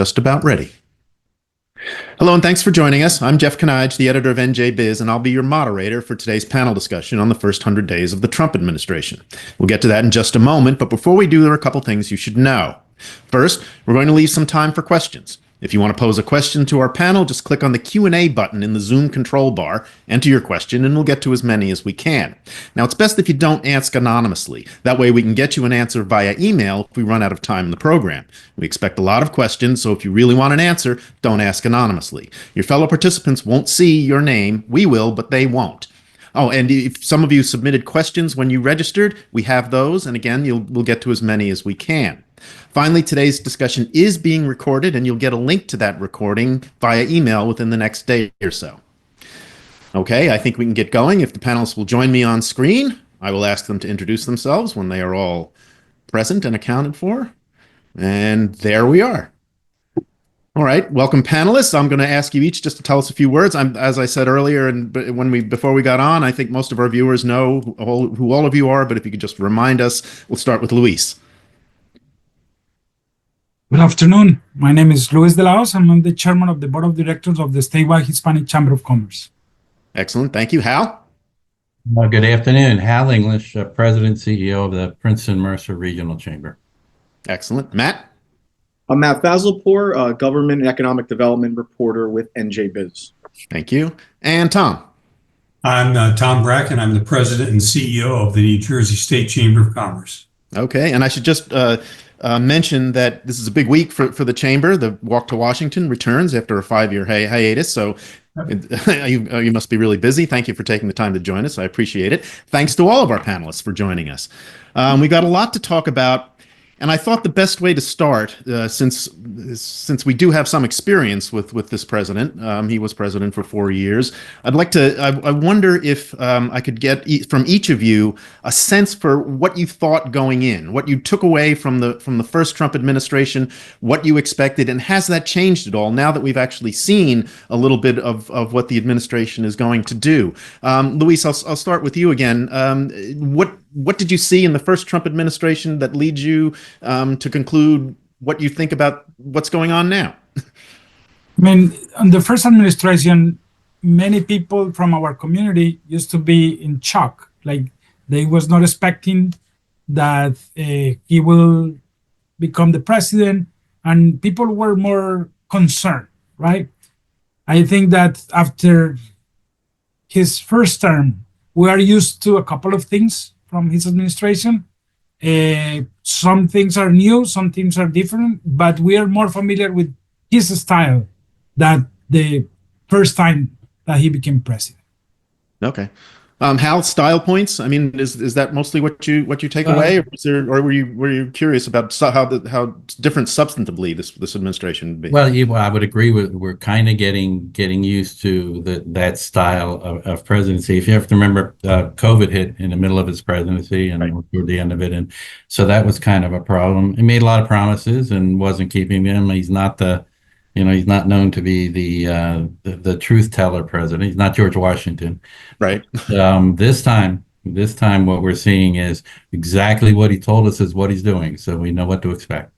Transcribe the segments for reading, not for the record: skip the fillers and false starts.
Just about ready. Hello, and thanks for joining us. I'm Jeff Kanige, the editor of NJ Biz, and I'll be your moderator for today's panel discussion on the first 100 days of the Trump administration. We'll get to that in just a moment, but before we do, there are a couple things you should know. First, we're going to leave some time for questions. If you want to pose a question to our panel, just click on the Q&A button in the Zoom control bar, enter your question, and we'll get to as many as we can. Now, it's best if you don't ask anonymously. That way we can get you an answer via email if we run out of time in the program. We expect a lot of questions, so if you really want an answer, don't ask anonymously. Your fellow participants won't see your name. We will, but they won't. Oh, and if some of you submitted questions when you registered, we have those, and again, we'll get to as many as we can. Finally, today's discussion is being recorded, and you'll get a link to that recording via email within the next day or so. Okay, I think we can get going. If the panelists will join me on screen, I will ask them to introduce themselves when they are all present and accounted for. And there we are. All right, welcome panelists. I'm going to ask you each just to tell us a few words. As I said earlier, and before we got on, I think most of our viewers know who all of you are, but if you could just remind us, we'll start with Luis. Good afternoon. My name is Luis de la Hoz, and I'm the chairman of the board of directors of the Statewide Hispanic Chamber of Commerce. Excellent. Thank you. Hal? Good afternoon. Hal English, President CEO of the Princeton Mercer Regional Chamber. Excellent. Matt? I'm Matt Fazlpour, Government and Economic Development reporter with NJ Biz. Thank you. And Tom? I'm Tom Bracken. I'm the president and CEO of the New Jersey State Chamber of Commerce. Okay, and I should just mention that this is a big week for the Chamber. The Walk to Washington returns after a 5-year hiatus, so you must be really busy. Thank you for taking the time to join us. I appreciate it. Thanks to all of our panelists for joining us. We got a lot to talk about, and I thought the best way to start, since we do have some experience with this president, he was president for 4 years. I wonder if I could get from each of you a sense for what you thought going in, what you took away from the first Trump administration, what you expected, and has that changed at all now that we've actually seen a little bit of what the administration is going to do? Luis, I'll start with you again. What did you see in the first Trump administration that leads you to conclude what you think about what's going on now? I mean, on the first administration, many people from our community used to be in shock. Like, they was not expecting that he will become the president, and people were more concerned, right? I think that after his first term, we are used to a couple of things from his administration. Some things are new, some things are different, but we are more familiar with his style than the first time that he became president. Okay. Hal, style points. I mean, is that mostly what you take away, or were you curious about how different substantively this administration would be? Well, I would agree with. We're kind of getting used to that style of presidency. If you have to remember, COVID hit in the middle of his presidency and toward the end of it, and so that was kind of a problem. He made a lot of promises and wasn't keeping them. He's not he's not known to be the truth teller president. He's not George Washington. Right. This time, what we're seeing is exactly what he told us is what he's doing. So we know what to expect.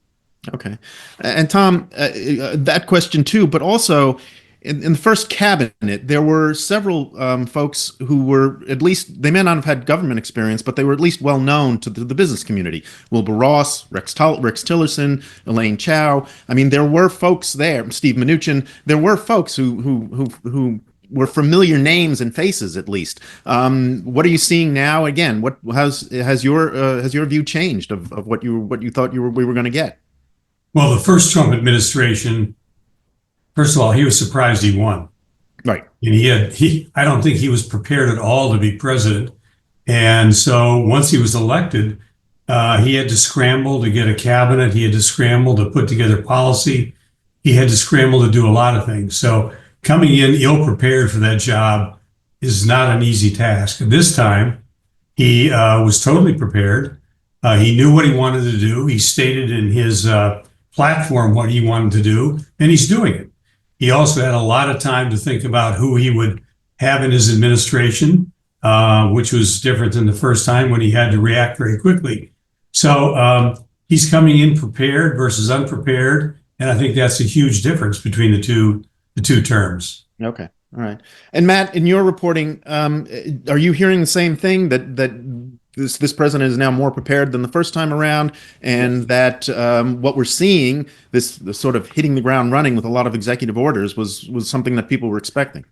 Okay. And Tom, that question too, but also in the first cabinet, there were several folks who were, at least, they may not have had government experience, but they were at least well known to the business community. Wilbur Ross, Rex Tillerson, Elaine Chao. I mean, there were folks there, Steve Mnuchin. There were folks who were familiar names and faces, at least. What are you seeing now? Again, what has your view changed of what you thought we were going to get? Well, the first Trump administration, first of all, he was surprised he won. Right. And I don't think he was prepared at all to be president. And so once he was elected, he had to scramble to get a cabinet. He had to scramble to put together policy. He had to scramble to do a lot of things. So coming in ill prepared for that job is not an easy task. This time, he was totally prepared. He knew what he wanted to do. He stated in his platform what he wanted to do, and he's doing it. He also had a lot of time to think about who he would have in his administration, which was different than the first time when he had to react very quickly. So he's coming in prepared versus unprepared, And I think that's a huge difference between the two terms. Okay. All right. And Matt, in your reporting, are you hearing the same thing that this president is now more prepared than the first time around, and that what we're seeing, this sort of hitting the ground running with a lot of executive orders, was something that people were expecting?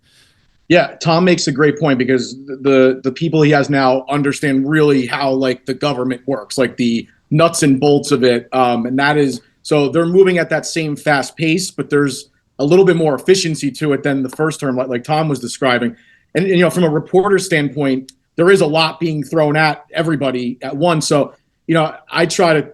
Yeah, Tom makes a great point, because the people he has now understand really how like the government works, like the nuts and bolts of it, and that is, so they're moving at that same fast pace, but there's a little bit more efficiency to it than the first term, like Tom was describing. And you know, from a reporter standpoint, there is a lot being thrown at everybody at once. So you know, I try to,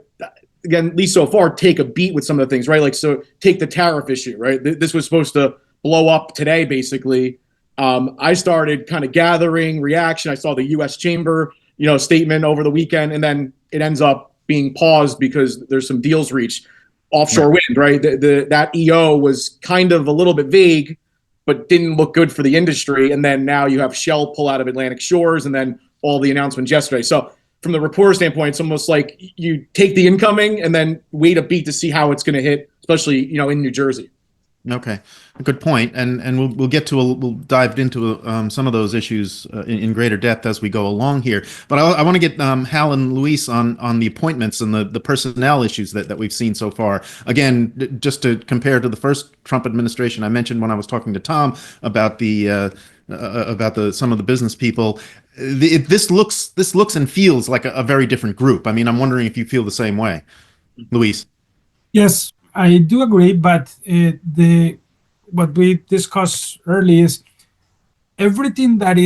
again, at least so far, take a beat with some of the things, right? Like, so take the tariff issue, right? This was supposed to blow up today, basically. I started kind of gathering reaction. I saw the U.S. Chamber, you know, statement over the weekend, and then it ends up being paused because there's some deals reached. Offshore wind, right? That EO was kind of a little bit vague, but didn't look good for the industry. And then now you have Shell pull out of Atlantic Shores, and then all the announcements yesterday. So from the reporter standpoint, it's almost like you take the incoming and then wait a beat to see how it's going to hit, especially, you know, in New Jersey. Okay, good point, and we'll dive into some of those issues in greater depth as we go along here. But I want to get Hal and Luis on the appointments and the personnel issues that we've seen so far. Again, just to compare to the first Trump administration, I mentioned when I was talking to Tom about some of the business people. This looks and feels like a very different group. I mean, I'm wondering if you feel the same way, Luis. Yes, I do agree, but what we discussed earlier is everything that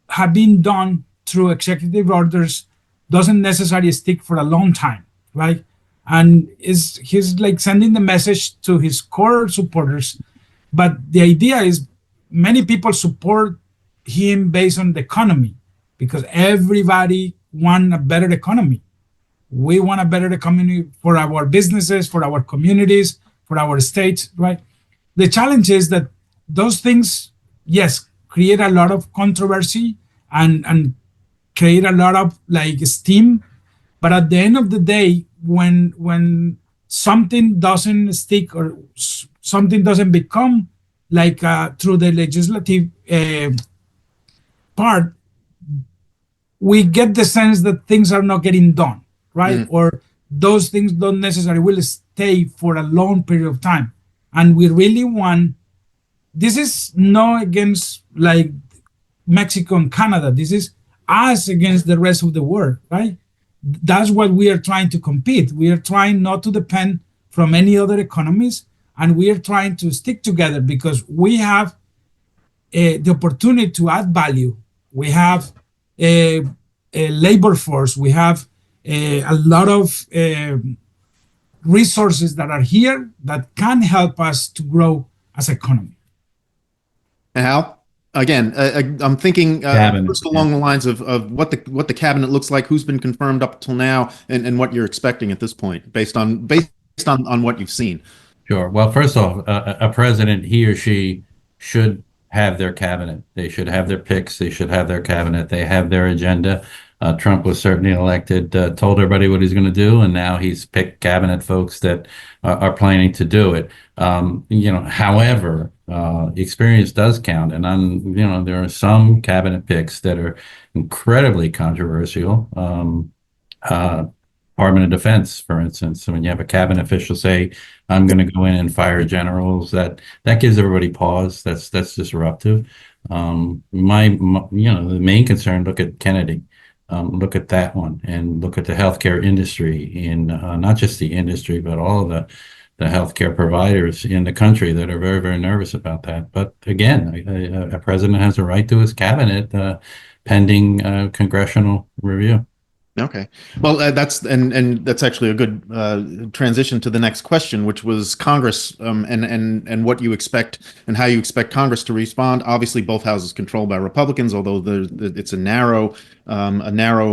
have been done through executive orders doesn't necessarily stick for a long time, right? And he's like sending the message to his core supporters, but the idea is many people support him based on the economy, because everybody want a better economy. We want a better economy for our businesses, for our communities, for our states, right? The challenge is that those things, yes, create a lot of controversy and create a lot of like steam. But at the end of the day, when something doesn't stick or something doesn't become like through the legislative part, we get the sense that things are not getting done. Right? Or those things don't necessarily will stay for a long period of time. And we really want, this is not against like Mexico and Canada. This is us against the rest of the world, right? That's what we are trying to compete. We are trying not to depend from any other economies, and we are trying to stick together because we have the opportunity to add value. We have a labor force. We have a lot of resources that are here that can help us to grow as economy. And Hal, again, I'm thinking first along the lines of what the cabinet looks like, who's been confirmed up till now, and what you're expecting at this point, based on what you've seen. Sure. Well, first off, a president, he or she should have their cabinet. They should have their picks. They should have their cabinet. They have their agenda. Trump was certainly elected, told everybody what he's going to do, and now he's picked cabinet folks that are planning to do it. However, experience does count, and there are some cabinet picks that are incredibly controversial. Department of Defense, for instance, when you have a cabinet official say, "I'm going to go in and fire generals," that gives everybody pause. That's disruptive. The main concern, look at Kennedy. Look at that one, and look at the healthcare industry in not just the industry, but all of the healthcare providers in the country that are very, very nervous about that. But again, a president has a right to his cabinet pending congressional review. Okay. Well, that's actually a good transition to the next question, which was Congress and what you expect and how you expect Congress to respond. Obviously, both houses controlled by Republicans, although it's a narrow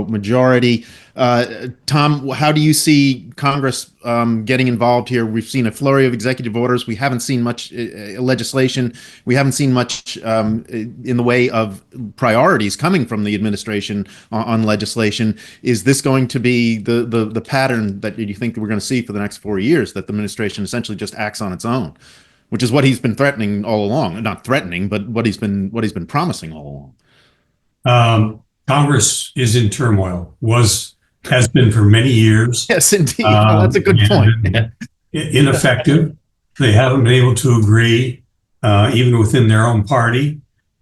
majority. Tom, how do you see Congress getting involved here? We've seen a flurry of executive orders. We haven't seen much legislation. We haven't seen much in the way of priorities coming from the administration on legislation. Is this going to be the pattern that you think that we're going to see for the next 4 years, that the administration essentially just acts on its own, which is what he's been threatening all along? Not threatening, but what he's been promising all along. Congress is in turmoil, has been for many years. Yes, indeed. Well, that's a good point. Ineffective. They haven't been able to agree, even within their own party.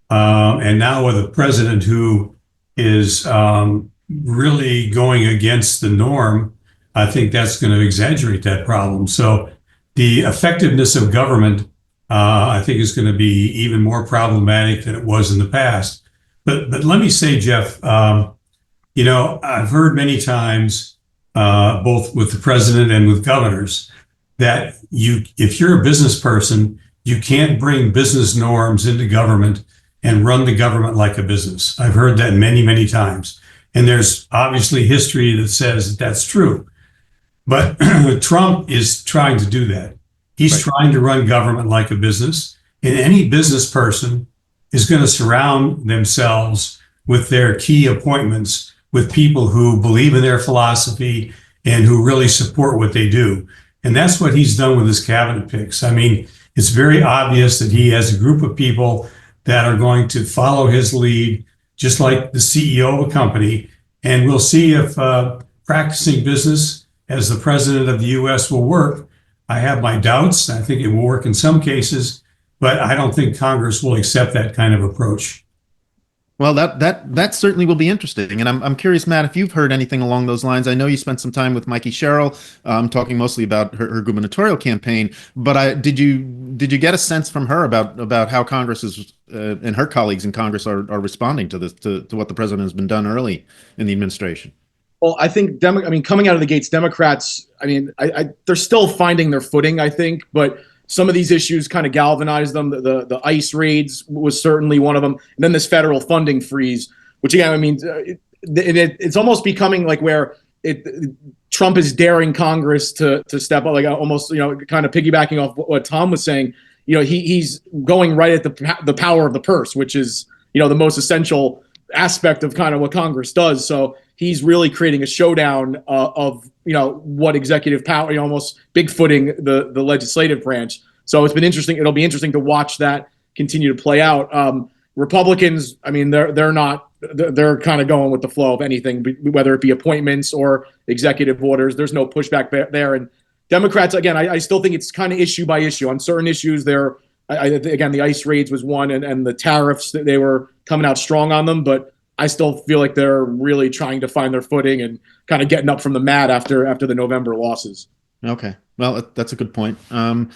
And now with a president who is really going against the norm, I think that's going to exaggerate that problem. So the effectiveness of government, I think, is going to be even more problematic than it was in the past. But let me say, Jeff, I've heard many times, both with the president and with governors, that if you're a business person, you can't bring business norms into government and run the government like a business. I've heard that many, many times. And there's obviously history that says that that's true. But Trump is trying to do that. He's trying to run government like a business. And any business person is going to surround themselves with their key appointments with people who believe in their philosophy and who really support what they do. And that's what he's done with his cabinet picks. I mean, it's very obvious that he has a group of people that are going to follow his lead, just like the CEO of a company. And we'll see if practicing business as the president of the U.S. will work. I have my doubts. I think it will work in some cases, but I don't think Congress will accept that kind of approach. Well, that certainly will be interesting, and I'm curious, Matt, if you've heard anything along those lines. I know you spent some time with Mikey Sherrill, talking mostly about her gubernatorial campaign. But did you get a sense from her about how Congress is and her colleagues in Congress are responding to this, to what the president has been done early in the administration? Well, I think coming out of the gates, Democrats, they're still finding their footing, I think, but some of these issues kind of galvanized them. The ICE raids was certainly one of them. And then this federal funding freeze, which again, it's almost becoming like where Trump is daring Congress to step up, like almost, kind of piggybacking off what Tom was saying. He's going right at the power of the purse, which is, the most essential aspect of kind of what Congress does. So he's really creating a showdown of what executive power, almost bigfooting the legislative branch. So it's been interesting. It'll be interesting to watch that continue to play out. Republicans, they're kind of going with the flow of anything, whether it be appointments or executive orders. There's no pushback there. And Democrats, again, I still think it's kind of issue by issue. On certain issues, again, the ICE raids was one, and the tariffs, that they were coming out strong on them, but I still feel like they're really trying to find their footing and kind of getting up from the mat after the November losses. Okay, well, that's a good point. You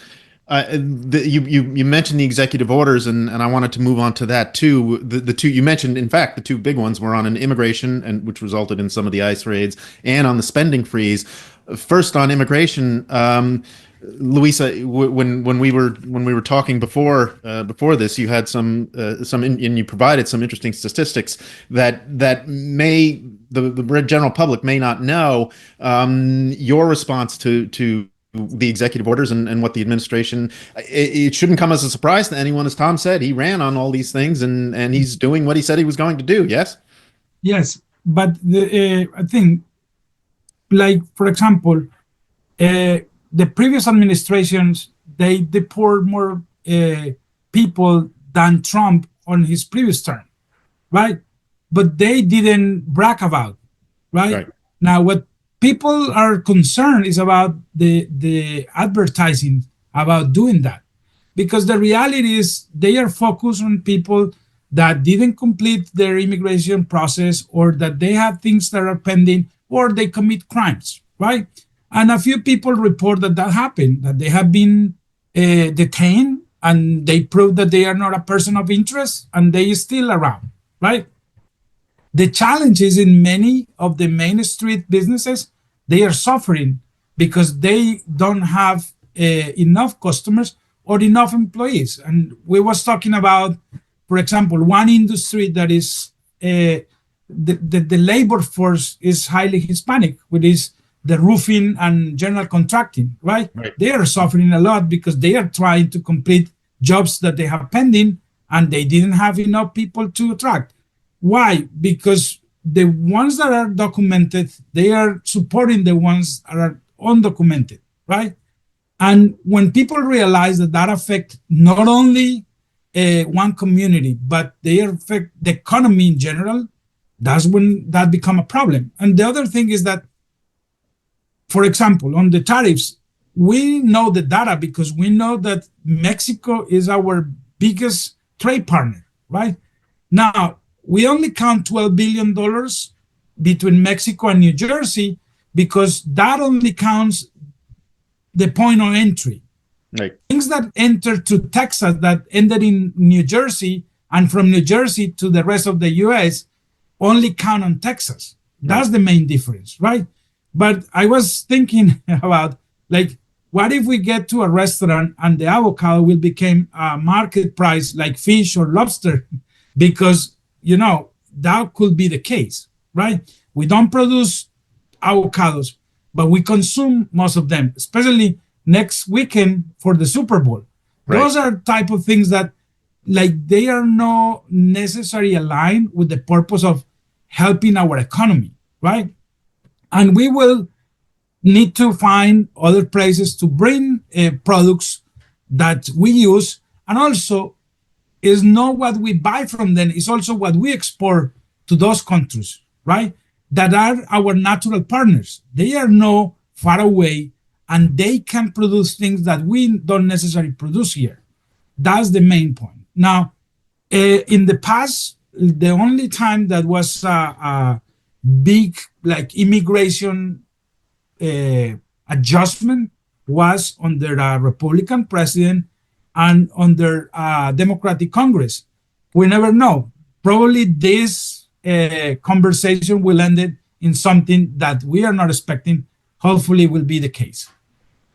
mentioned the executive orders, and I wanted to move on to that too. The two you mentioned, in fact, the two big ones were on an immigration, and which resulted in some of the ICE raids, and on the spending freeze. First, on immigration, Luisa, when we were talking before this, you had some and you provided some interesting statistics that may the general public may not know. Your response to the executive orders and what the administration, it shouldn't come as a surprise to anyone. As Tom said, he ran on all these things, and he's doing what he said he was going to do. Yes, but I think, like, for example, the previous administrations, they deported more people than Trump on his previous term, right? But they didn't brag about, right? Now, what people are concerned is about the advertising about doing that, because the reality is they are focused on people that didn't complete their immigration process, or that they have things that are pending, or they commit crimes, right? And a few people report that happened, that they have been detained, and they prove that they are not a person of interest, and they are still around, right? The challenge is in many of the main street businesses, they are suffering because they don't have enough customers or enough employees. And we was talking about, for example, one industry that is the labor force is highly Hispanic, which is the roofing and general contracting, right? They are suffering a lot because they are trying to complete jobs that they have pending and they didn't have enough people to attract. Why? Because the ones that are documented, they are supporting the ones that are undocumented, right? And when people realize that that affects not only one community, but they affect the economy in general, that's when that become a problem. And the other thing is that, for example, on the tariffs, we know the data because we know that Mexico is our biggest trade partner, right? Now, we only count $12 billion between Mexico and New Jersey because that only counts the point of entry. Right. Things that enter to Texas that ended in New Jersey and from New Jersey to the rest of the US only count on Texas. That's the main difference, right? But I was thinking about, like, what if we get to a restaurant and the avocado will become a market price like fish or lobster? Because, you know, that could be the case, right? We don't produce avocados, but we consume most of them, especially next weekend for the Super Bowl. Right. Those are type of things that, like, they are not necessarily aligned with the purpose of helping our economy, right? And we will need to find other places to bring products that we use. And also, it's not what we buy from them, it's also what we export to those countries, right? That are our natural partners. They are not far away and they can produce things that we don't necessarily produce here. That's the main point. Now, in the past, the only time that was a big, like, immigration adjustment was under a Republican president and under a Democratic Congress. We never know. Probably this conversation will end in something that we are not expecting. Hopefully will be the case.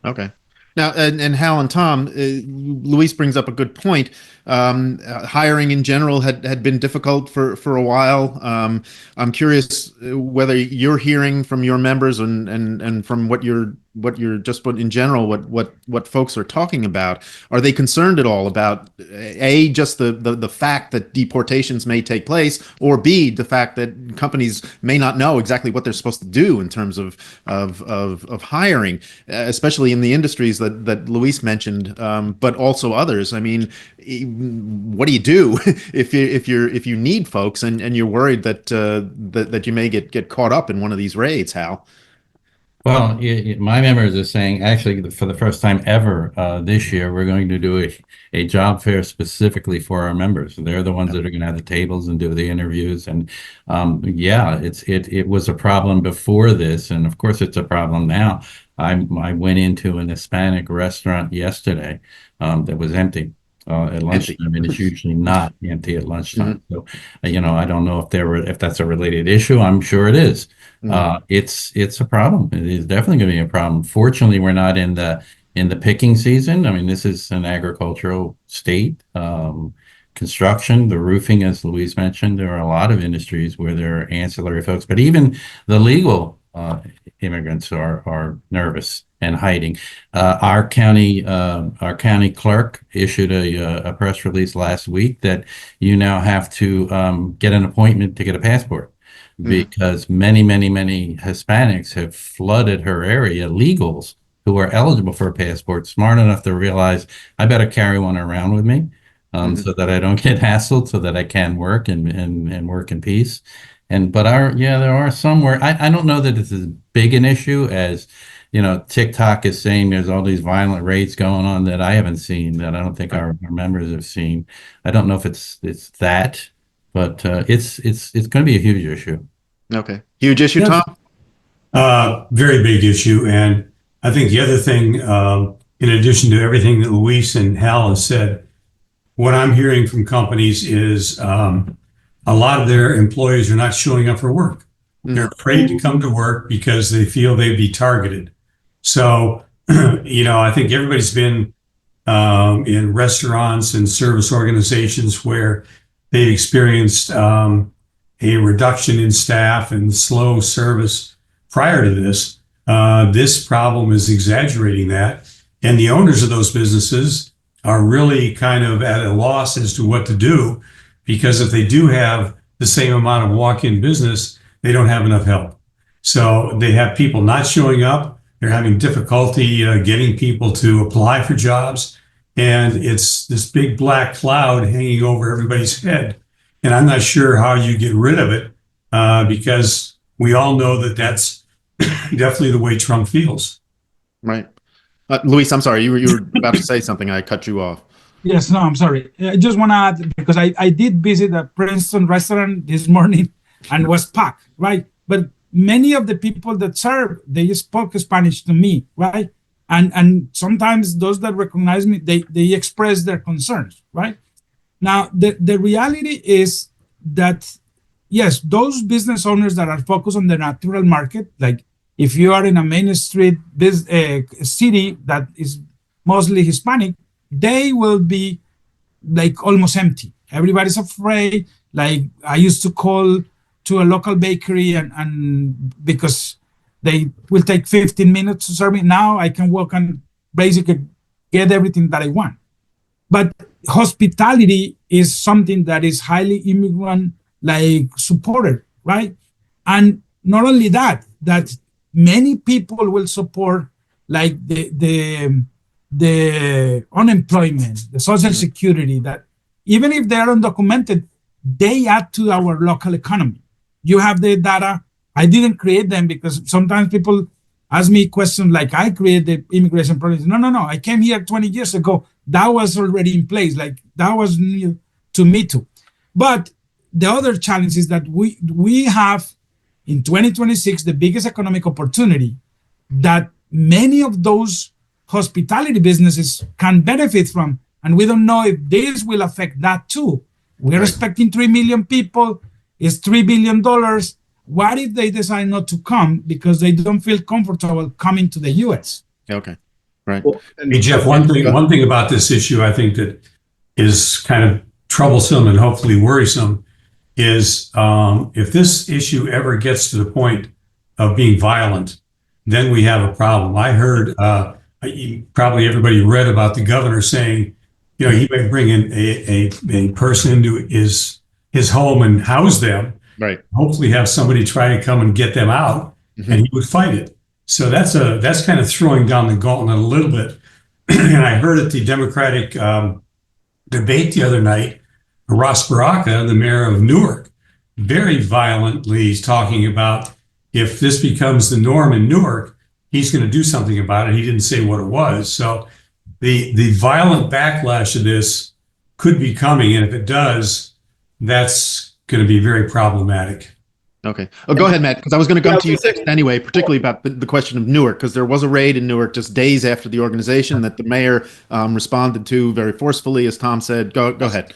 Okay. Now, and Hal and Tom, Luis brings up a good point. Hiring in general had been difficult for a while. I'm curious whether you're hearing from your members and from what in general what folks are talking about. Are they concerned at all about just the fact that deportations may take place, or B, the fact that companies may not know exactly what they're supposed to do in terms of hiring, especially in the industries that Luis mentioned, but also others. I mean, what do you do if you need folks and you're worried that you may get caught up in one of these raids, Hal? Well, my members are saying, actually, for the first time ever this year, we're going to do a job fair specifically for our members. They're the ones that are going to have the tables and do the interviews. And yeah, it was a problem before this, and of course it's a problem now. I went into an Hispanic restaurant yesterday that was empty at lunchtime, and it's usually not empty at lunchtime. So, you know, I don't know if that's a related issue. I'm sure it is. It's a problem. It is definitely going to be a problem. Fortunately, we're not in the picking season. I mean, this is an agricultural state. Construction, the roofing, as Luis mentioned, there are a lot of industries where there are ancillary folks, but even the legal immigrants are nervous and hiding. Our county clerk issued a press release last week that you now have to get an appointment to get a passport, because many Hispanics have flooded her area, legals who are eligible for a passport, smart enough to realize I better carry one around with me so that I don't get hassled, so that I can work and work in peace. But there are some where I don't know that it's as big an issue as, you know, TikTok is saying there's all these violent raids going on that I haven't seen, that I don't think our members have seen. I don't know if it's that, but it's going to be a huge issue. Okay. Huge issue, Yes. Tom? Very big issue. And I think the other thing, in addition to everything that Luis and Hal has said, what I'm hearing from companies is a lot of their employees are not showing up for work. They're afraid to come to work because they feel they'd be targeted. So, you know, I think everybody's been in restaurants and service organizations where they experienced a reduction in staff and slow service prior to this. This problem is exaggerating that. And the owners of those businesses are really kind of at a loss as to what to do, because if they do have the same amount of walk-in business, they don't have enough help. So they have people not showing up. They're having difficulty getting people to apply for jobs. And it's this big black cloud hanging over everybody's head. And I'm not sure how you get rid of it, because we all know that that's definitely the way Trump feels. Right. Luis, I'm sorry, you were about to say something. I cut you off. Yes, no, I'm sorry. I just want to add, because I did visit a Princeton restaurant this morning and was packed, right? But many of the people that serve, they spoke Spanish to me, right? And sometimes those that recognize me, they express their concerns, right? Now, the reality is that, yes, those business owners that are focused on the natural market, like if you are in a main street city that is mostly Hispanic, they will be like almost empty. Everybody's afraid. Like I used to call to a local bakery and because they will take 15 minutes to serve me. Now I can walk and basically get everything that I want. But hospitality is something that is highly immigrant like supported, right? And not only that many people will support like the unemployment, the social security, that even if they are undocumented, they add to our local economy. You have the data. I didn't create them, because sometimes people ask me questions like I created the immigration policy. No. I came here 20 years ago. That was already in place. Like that was new to me too. But the other challenge is that we have in 2026 the biggest economic opportunity that many of those hospitality businesses can benefit from. And we don't know if this will affect that too. We're expecting 3 million people. It's $3 billion. What if they decide not to come because they don't feel comfortable coming to the U.S.? Okay. Right. Well, Hey, Jeff, one thing about this issue I think that is kind of troublesome and hopefully worrisome is if this issue ever gets to the point of being violent, then we have a problem. I heard, probably everybody read about the governor saying, you know, he may bring in a person into his home and house them, Right. hopefully have somebody try to come and get them out, and he would fight it. So that's kind of throwing down the gauntlet a little bit. And I heard at the Democratic debate the other night, Ross Baraka, the mayor of Newark, very violently is talking about if this becomes the norm in Newark, he's going to do something about it. He didn't say what it was. So the violent backlash of this could be coming. And if it does, that's going to be very problematic. Okay. Oh, go ahead, Matt, because I was going to come to you next anyway, particularly about the question of Newark, because there was a raid in Newark just days after the organization that the mayor responded to very forcefully, as Tom said. Go ahead.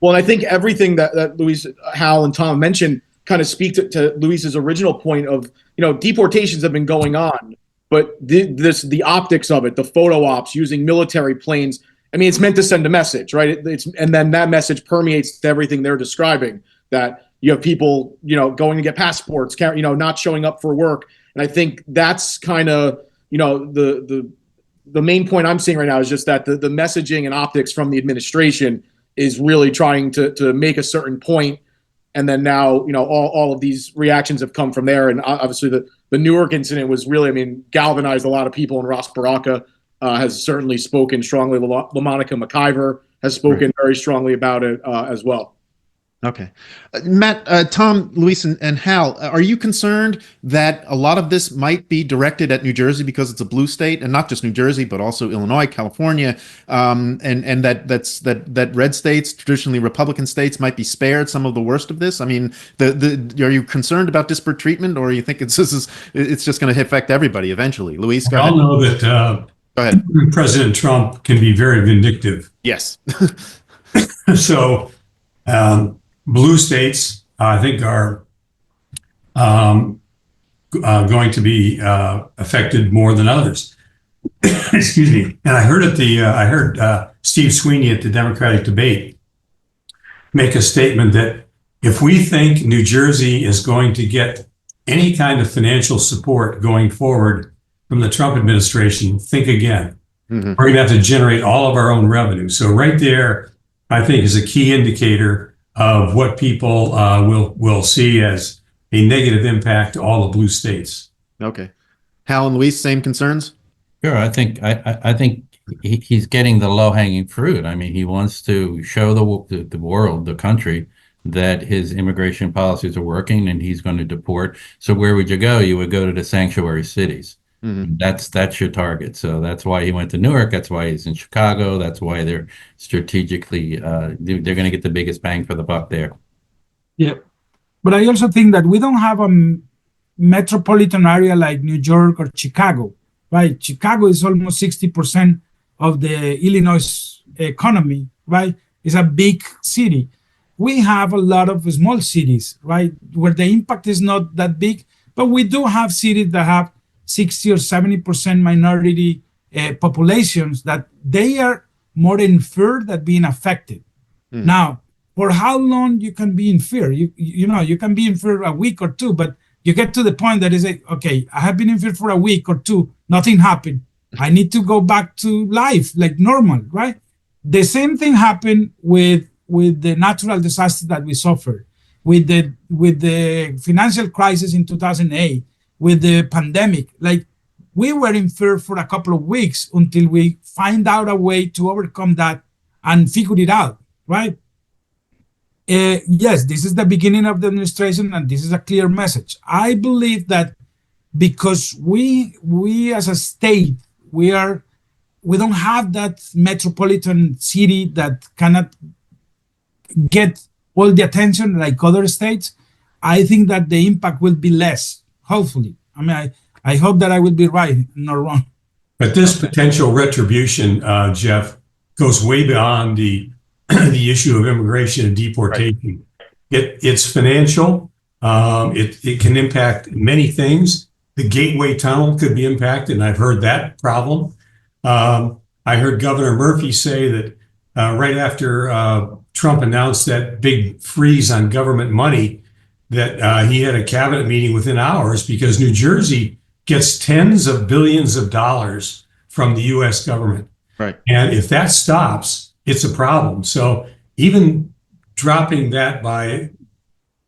Well, I think everything that Luis, Hal, and Tom mentioned kind of speak to Luis's original point of, you know, deportations have been going on, but the optics of it, the photo ops using military planes, I mean, it's meant to send a message, right? And then that message permeates to everything they're describing, that you have people, you know, going to get passports, you know, not showing up for work. And I think that's kind of, you know, the main point I'm seeing right now is just that the messaging and optics from the administration is really trying to make a certain point. And then now, you know, all of these reactions have come from there. And obviously the Newark incident was really, I mean, galvanized a lot of people, and Ross Baraka has certainly spoken strongly. LaMonica McIver has spoken very strongly about it as well. Okay. Matt, Tom, Luis, and Hal, are you concerned that a lot of this might be directed at New Jersey because it's a blue state, and not just New Jersey, but also Illinois, California, and that red states, traditionally Republican states, might be spared some of the worst of this? I mean, are you concerned about disparate treatment, or you think it's just going to affect everybody eventually? Luis, go ahead. We all know that Go ahead. President Trump can be very vindictive. Yes. So blue states, I think, are going to be affected more than others. Excuse me. And I heard Steve Sweeney at the Democratic debate make a statement that if we think New Jersey is going to get any kind of financial support going forward from the Trump administration, think again. Mhm. We're going to have to generate all of our own revenue. So right there, I think, is a key indicator of what people will see as a negative impact to all the blue states. Okay. Hal and Luis, same concerns? Sure, I think he's getting the low hanging fruit. I mean, he wants to show the world, the country, that his immigration policies are working, and he's going to deport. So where would you go? You would go to the sanctuary cities. Mhm. That's your target. So that's why he went to Newark. That's why he's in Chicago. That's why they're strategically they're going to get the biggest bang for the buck there. Yeah. But I also think that we don't have a metropolitan area like New York or Chicago, right? Chicago is almost 60% of the Illinois economy, right? It's a big city. We have a lot of small cities, right, where the impact is not that big, but we do have cities that have 60 or 70% minority populations that they are more in fear than being affected. Now, for how long you can be in fear? You know, you can be in fear a week or two, but you get to the point that is like, okay, I have been in fear for a week or two, nothing happened. I need to go back to life like normal, right? The same thing happened with the natural disasters that we suffered, with the financial crisis in 2008, with the pandemic. Like, we were in fear for a couple of weeks until we find out a way to overcome that and figure it out, right? Yes, this is the beginning of the administration, and this is a clear message. I believe that because we as a state, we don't have that metropolitan city that cannot get all the attention like other states. I think that the impact will be less, hopefully. I mean, I hope that I will be right, not wrong. But this potential retribution, Jeff, goes way beyond the issue of immigration and deportation. Right. It's financial. It can impact many things. The Gateway Tunnel could be impacted, and I've heard that problem. I heard Governor Murphy say that right after Trump announced that big freeze on government money, that he had a cabinet meeting within hours because New Jersey gets tens of billions of dollars from the U.S. government. Right. And if that stops, it's a problem. So even dropping that by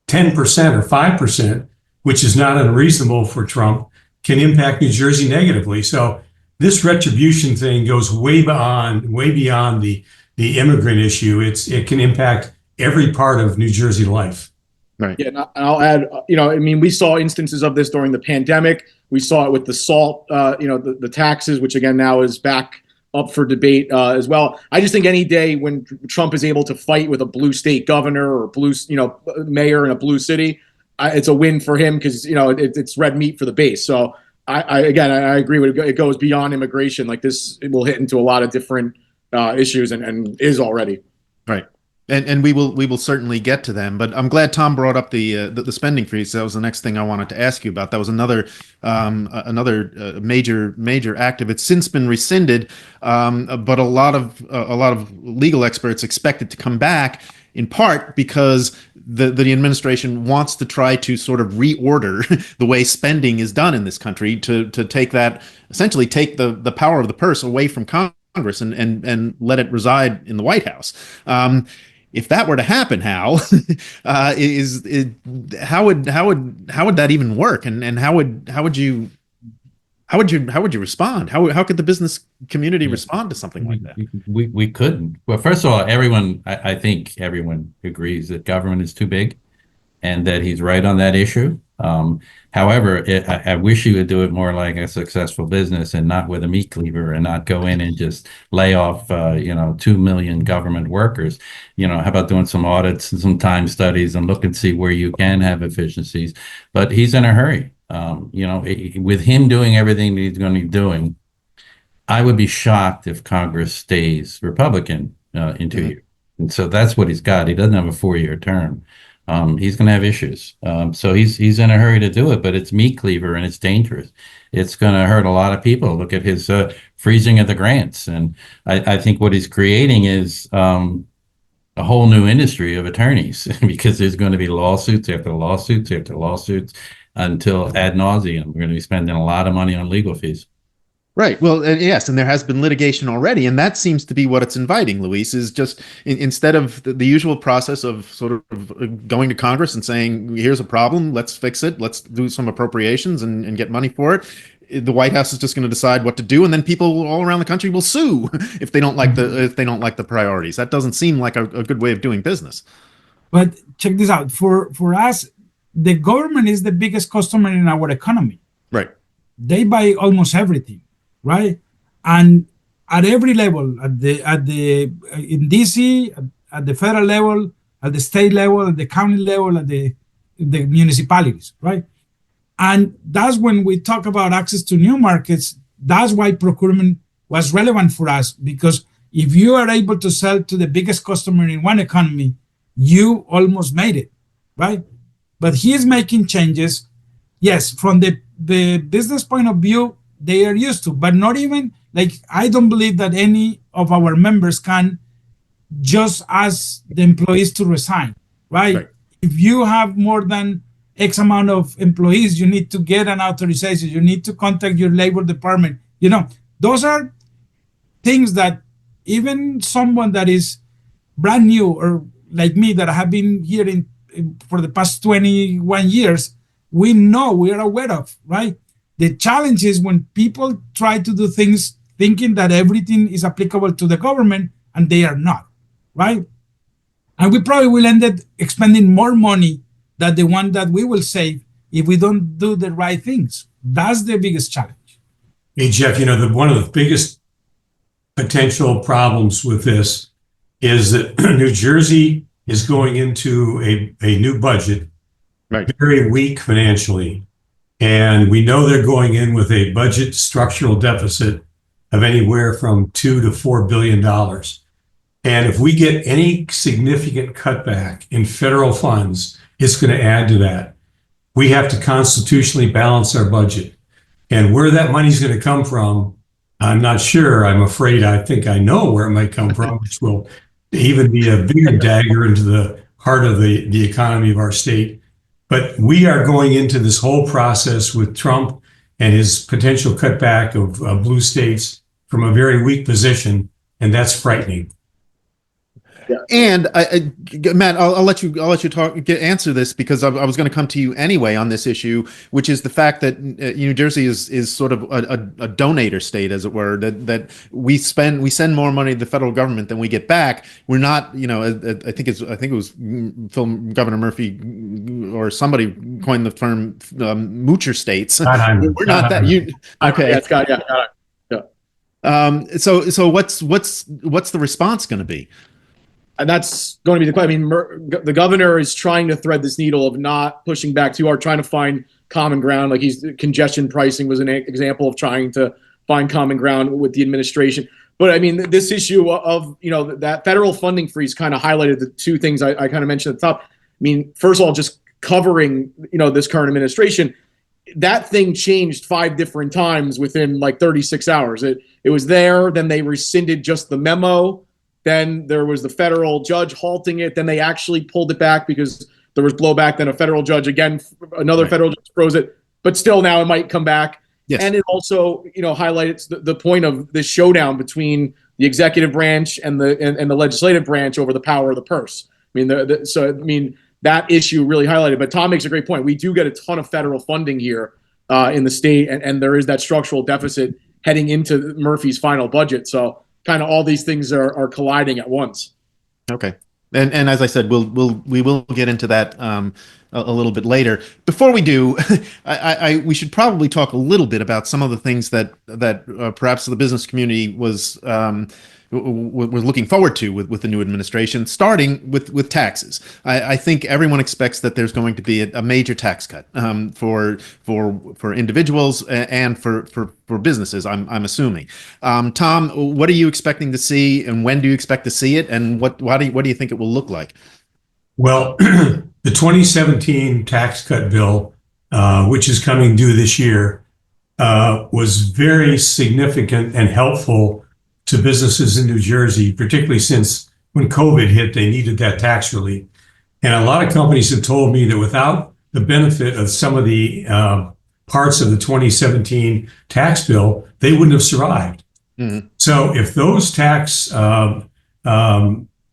10% or 5%, which is not unreasonable for Trump, can impact New Jersey negatively. So this retribution thing goes way beyond the immigrant issue. It can impact every part of New Jersey life. Right. Yeah, and I'll add, I mean, we saw instances of this during the pandemic. We saw it with the SALT, the taxes, which again now is back up for debate as well. I just think any day when Trump is able to fight with a blue state governor or blue, mayor in a blue city, it's a win for him because it's red meat for the base. So I agree with it. It goes beyond immigration. Like this, it will hit into a lot of different issues and is already. Right. And we will certainly get to them, but I'm glad Tom brought up the spending freeze. That was the next thing I wanted to ask you about. That was another major act of. It's since been rescinded, but a lot of legal experts expect it to come back, in part because the administration wants to try to sort of reorder the way spending is done in this country to take the power of the purse away from Congress and let it reside in the White House. If that were to happen, Hal, how would that even work? And how would you respond? How could the business community respond to something like that? We couldn't. Well, first of all, I think everyone agrees that government is too big, and that he's right on that issue. However, I wish he would do it more like a successful business and not with a meat cleaver, and not go in and just lay off 2 million government workers. How about doing some audits and some time studies and look and see where you can have efficiencies? But he's in a hurry. With him doing everything that he's going to be doing, I would be shocked if Congress stays Republican in 2 years. And so that's what he's got. He doesn't have a 4-year term. He's going to have issues. So he's in a hurry to do it, but it's meat cleaver and it's dangerous. It's going to hurt a lot of people. Look at his freezing of the grants. And I think what he's creating is a whole new industry of attorneys because there's going to be lawsuits after lawsuits after lawsuits until ad nauseum. We're going to be spending a lot of money on legal fees. Right. Well, yes, and there has been litigation already, and that seems to be what it's inviting, Luis, is just instead of the usual process of sort of going to Congress and saying, here's a problem, let's fix it, let's do some appropriations and get money for it. The White House is just going to decide what to do, and then people all around the country will sue if they don't like the priorities. That doesn't seem like a good way of doing business. But check this out. For us, the government is the biggest customer in our economy. Right. They buy almost everything, right? And at every level, in DC, at the federal level, at the state level, at the county level, at the municipalities, right? And that's when we talk about access to new markets. That's why procurement was relevant for us, because if you are able to sell to the biggest customer in one economy, you almost made it, right? But he is making changes. Yes, from the business point of view, they are used to, but not even, like, I don't believe that any of our members can just ask the employees to resign, right? If you have more than X amount of employees, you need to get an authorization. You need to contact your labor department. Those are things that even someone that is brand new, or like me, that have been here for the past 21 years, we are aware of, right? The challenge is when people try to do things thinking that everything is applicable to the government, and they are not, right? And we probably will end up expending more money than the one that we will save if we don't do the right things. That's the biggest challenge. Hey, Jeff, one of the biggest potential problems with this is that New Jersey is going into a new budget, right, very weak financially. And we know they're going in with a budget structural deficit of anywhere from $2 to $4 billion. And if we get any significant cutback in federal funds, it's going to add to that. We have to constitutionally balance our budget. And where that money's going to come from, I'm not sure. I'm afraid I think I know where it might come from, which will even be a bigger dagger into the heart of the economy of our state. But we are going into this whole process with Trump and his potential cutback of blue states from a very weak position, and that's frightening. Yeah. And Matt, I'll let you answer this, because I was going to come to you anyway on this issue, which is the fact that New Jersey is sort of a donator state, as it were. That we send more money to the federal government than we get back. We're not, I think it was Governor Murphy or somebody coined the term moocher states. We're not that. Okay. Yeah, Scott. Yeah. So what's the response going to be? And that's going to be the question. I mean, the governor is trying to thread this needle of not pushing back too hard, trying to find common ground. Like congestion pricing was an example of trying to find common ground with the administration. But I mean, this issue of, that federal funding freeze kind of highlighted the two things I kind of mentioned at the top. I mean, first of all, just covering, this current administration, that thing changed 5 different times within like 36 hours. It was there, then they rescinded just the memo. Then there was the federal judge halting it. Then they actually pulled it back because there was blowback. Then a federal judge, again, another federal judge froze it. But still now it might come back. Yes. And it also, highlights the point of this showdown between the executive branch and the legislative branch over the power of the purse. I mean, that issue really highlighted. But Tom makes a great point. We do get a ton of federal funding here in the state, and there is that structural deficit heading into Murphy's final budget. So kind of all these things are colliding at once. Okay. And as I said, we will get into that a little bit later. Before we do, we should probably talk a little bit about some of the things that perhaps the business community was looking forward to with the new administration, starting with taxes. I think everyone expects that there's going to be a major tax cut for individuals and for businesses. I'm assuming. Tom, what are you expecting to see, and when do you expect to see it, and what do you think it will look like? Well, the 2017 tax cut bill, which is coming due this year, was very significant and helpful to businesses in New Jersey, particularly since when COVID hit, they needed that tax relief. And a lot of companies have told me that without the benefit of some of the parts of the 2017 tax bill, they wouldn't have survived. Mhm. So if those tax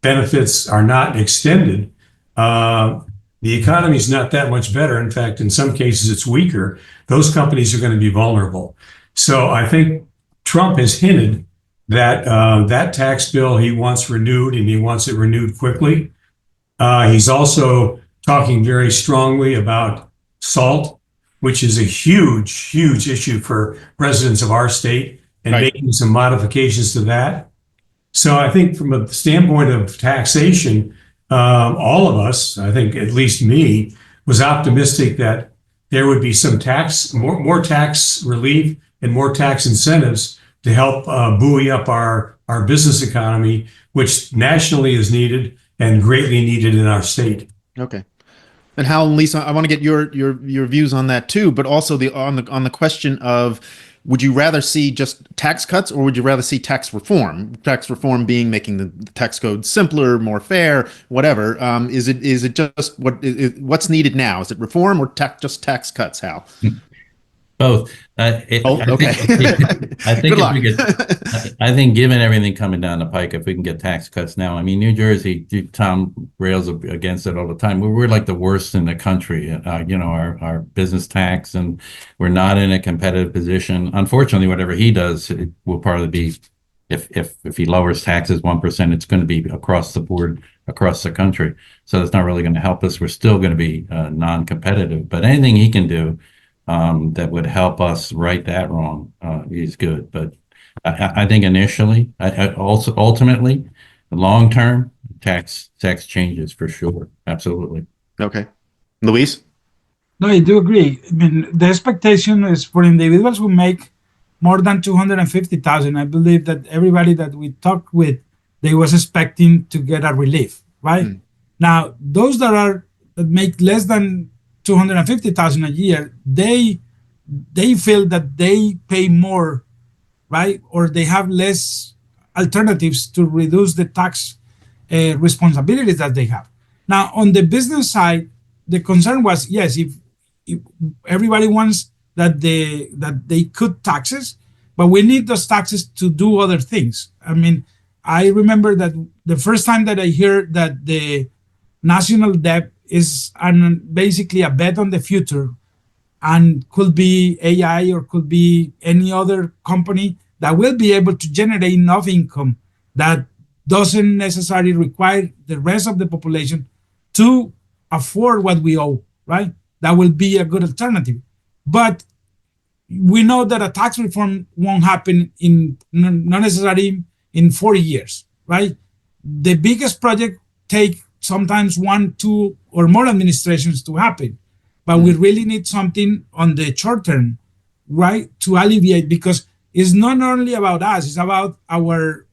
benefits are not extended, the economy is not that much better. In fact, in some cases, it's weaker. Those companies are going to be vulnerable. So I think Trump has hinted that that tax bill he wants renewed, and he wants it renewed quickly. He's also talking very strongly about SALT, which is a huge, huge issue for residents of our state, and Right. making some modifications to that. So I think from a standpoint of taxation, all of us, I think at least me, was optimistic that there would be some more tax relief and more tax incentives to help buoy up our business economy, which nationally is needed and greatly needed in our state. Okay. And Hal and Lisa, I want to get your views on that too, but also on the question of, would you rather see just tax cuts, or would you rather see tax reform? Tax reform being making the tax code simpler, more fair, whatever. Is it just what's needed now? Is it reform or just tax cuts, Hal? Both. Okay. I think Good luck. I think given everything coming down the pike, if we can get tax cuts now, I mean, New Jersey, Tom rails against it all the time. We're like the worst in the country. Our business tax, and we're not in a competitive position. Unfortunately, whatever he does, it will probably be, if he lowers taxes 1%, it's going to be across the board, across the country. So that's not really going to help us. We're still going to be non-competitive. But anything he can do that would help us right that wrong is good. But I think initially, also ultimately, long term, tax changes for sure. Absolutely. Okay. Luis? No, I do agree. I mean, the expectation is for individuals who make more than 250,000. I believe that everybody that we talked with, they was expecting to get a relief, right? Now, those that make less than 250,000 a year, they feel that they pay more, right? Or they have less alternatives to reduce the tax responsibilities that they have. Now, on the business side, the concern was, yes, if everybody wants that they cut taxes, but we need those taxes to do other things. I mean, I remember that the first time that I heard that the national debt is basically a bet on the future, and could be AI or could be any other company that will be able to generate enough income that doesn't necessarily require the rest of the population to afford what we owe, right? That will be a good alternative. But we know that a tax reform won't happen not necessarily in 40 years, right? The biggest project take sometimes 1, 2, or more administrations to happen. But we really need something on the short term, right, to alleviate, because it's not only about us, it's about our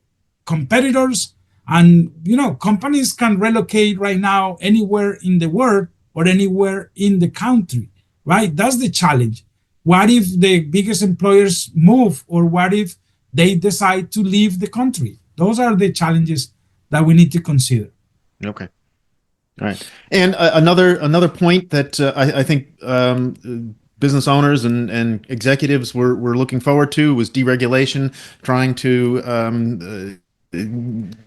competitors. And, companies can relocate right now anywhere in the world or anywhere in the country, right? That's the challenge. What if the biggest employers move, or what if they decide to leave the country? Those are the challenges that we need to consider. Okay. All right. And another point that I think business owners and executives were looking forward to was deregulation, trying to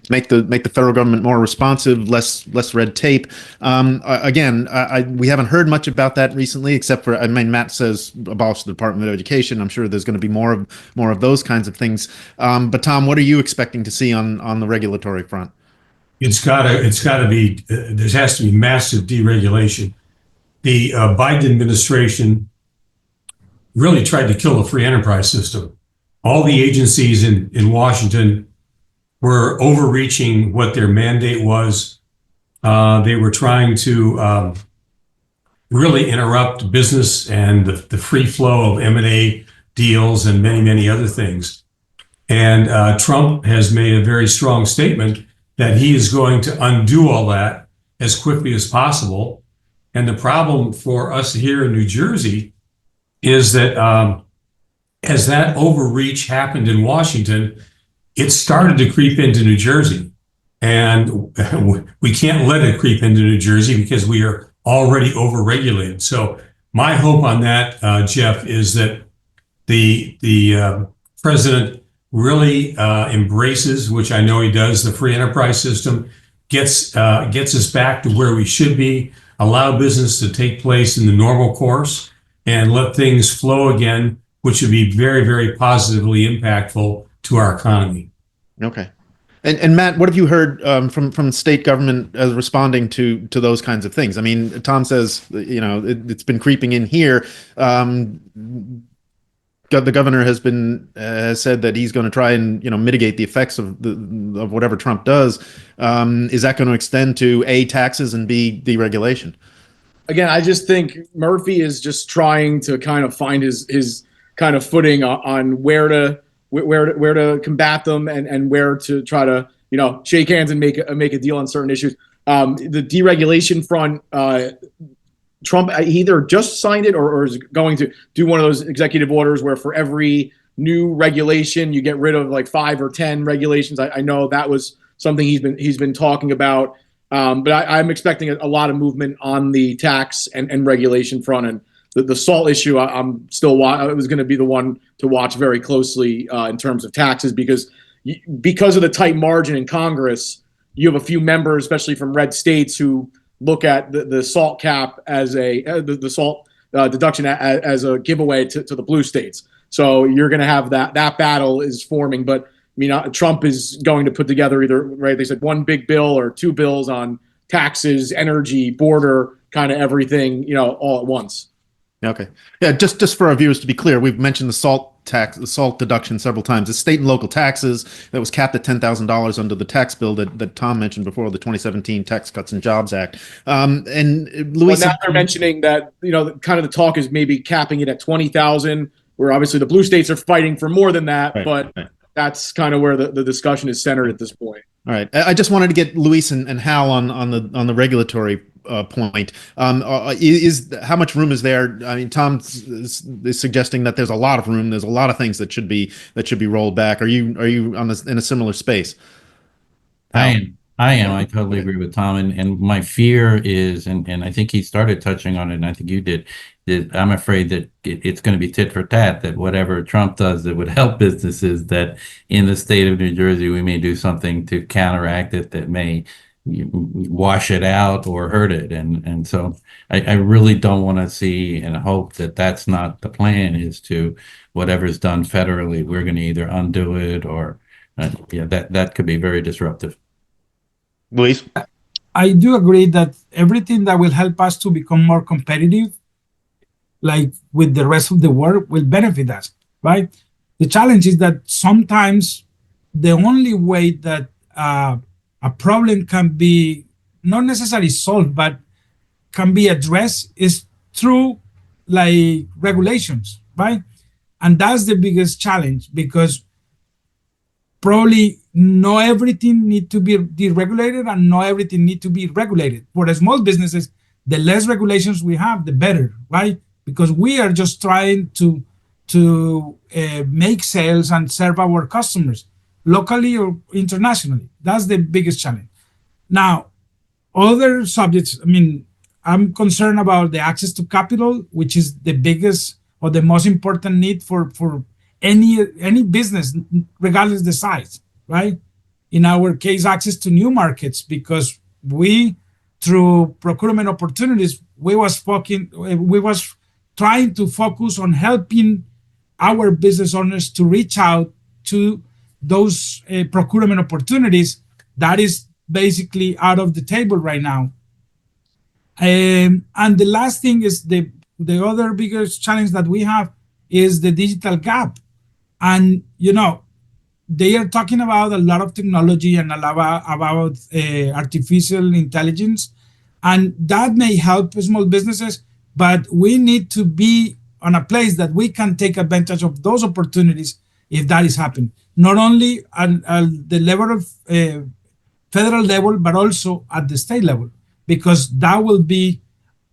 make the federal government more responsive, less red tape. Again, we haven't heard much about that recently, except for, Matt says abolish the Department of Education. I'm sure there's going to be more of those kinds of things. But Tom, what are you expecting to see on the regulatory front? It's gotta be, there has to be massive deregulation. The Biden administration really tried to kill the free enterprise system. All the agencies in Washington were overreaching what their mandate was. They were trying to really interrupt business and the free flow of M&A deals and many, many other things. And Trump has made a very strong statement that he is going to undo all that as quickly as possible. And the problem for us here in New Jersey is that as that overreach happened in Washington, it started to creep into New Jersey. and we can't let it creep into New Jersey because we are already overregulated. So my hope on that, Jeff, is that the president really embraces, which I know he does, the free enterprise system, gets us back to where we should be, allow business to take place in the normal course, and let things flow again, which would be very, very positively impactful to our economy. Okay. And Matt, what have you heard from state government responding to those kinds of things? I mean, Tom says, it's been creeping in here. The governor has said that he's going to try and mitigate the effects of whatever Trump does. Is that going to extend to A, taxes, and B, deregulation? Again, I just think Murphy is just trying to kind of find his kind of footing on where to combat them and where to try to shake hands and make a deal on certain issues. The deregulation front, Trump either just signed it or is going to do one of those executive orders where for every new regulation you get rid of like 5 or 10 regulations. I know that was something he's been talking about, but I'm expecting a lot of movement on the tax and regulation front. And the SALT issue, I'm still I was going to be the one to watch very closely in terms of taxes because of the tight margin in Congress, you have a few members, especially from red states, who look at the SALT cap as the SALT deduction as a giveaway to the blue states. So you're going to have that battle is forming. But I mean, Trump is going to put together either, right, they said one big bill or two bills on taxes, energy, border, kind of everything, all at once. Okay. Yeah, just for our viewers to be clear, we've mentioned the SALT deduction several times. It's state and local taxes that was capped at $10,000 under the tax bill that Tom mentioned before, the 2017 Tax Cuts and Jobs Act. And Luis, now they're mentioning that, kind of the talk is maybe capping it at 20,000, where obviously the blue states are fighting for more than that, right. That's kind of where the discussion is centered at this point. All right. I just wanted to get Luis and Hal on the regulatory point. Is how much room is there? I mean, Tom is suggesting that there's a lot of room. There's a lot of things that should be rolled back. Are you in a similar space? I am. I totally agree with Tom. And my fear is, and I think he started touching on it, and I think you did, that I'm afraid that it's going to be tit for tat, that whatever Trump does that would help businesses, that in the state of New Jersey, we may do something to counteract it that may wash it out or hurt it. And so I really don't want to see and hope that that's not the plan, is to whatever's done federally, we're going to either undo it or that could be very disruptive. Luis? I do agree that everything that will help us to become more competitive, like with the rest of the world, will benefit us, right? The challenge is that sometimes the only way that a problem can be not necessarily solved, but can be addressed is through like regulations, right? And that's the biggest challenge, because probably not everything need to be deregulated and not everything need to be regulated. For the small businesses, the less regulations we have, the better, right? Because we are just trying to make sales and serve our customers locally or internationally. That's the biggest challenge. Now, other subjects, I mean, I'm concerned about the access to capital, which is the biggest or the most important need for any business, regardless of the size, right? In our case, access to new markets, because we, through procurement opportunities, we was trying to focus on helping our business owners to reach out to those procurement opportunities. That is basically out of the table right now. And the last thing is the other biggest challenge that we have is the digital gap. And, they are talking about a lot of technology and a lot about artificial intelligence, and that may help small businesses, but we need to be on a place that we can take advantage of those opportunities if that is happening, not only at the level of federal level, but also at the state level, because that will be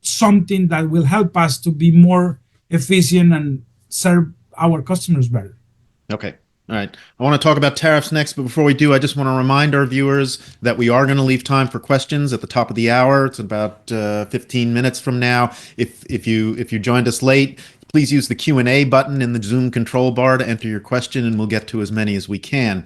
something that will help us to be more efficient and serve our customers better. Okay. All right. I want to talk about tariffs next, but before we do, I just want to remind our viewers that we are going to leave time for questions at the top of the hour. It's about 15 minutes from now. If you joined us late, please use the Q&A button in the Zoom control bar to enter your question, and we'll get to as many as we can.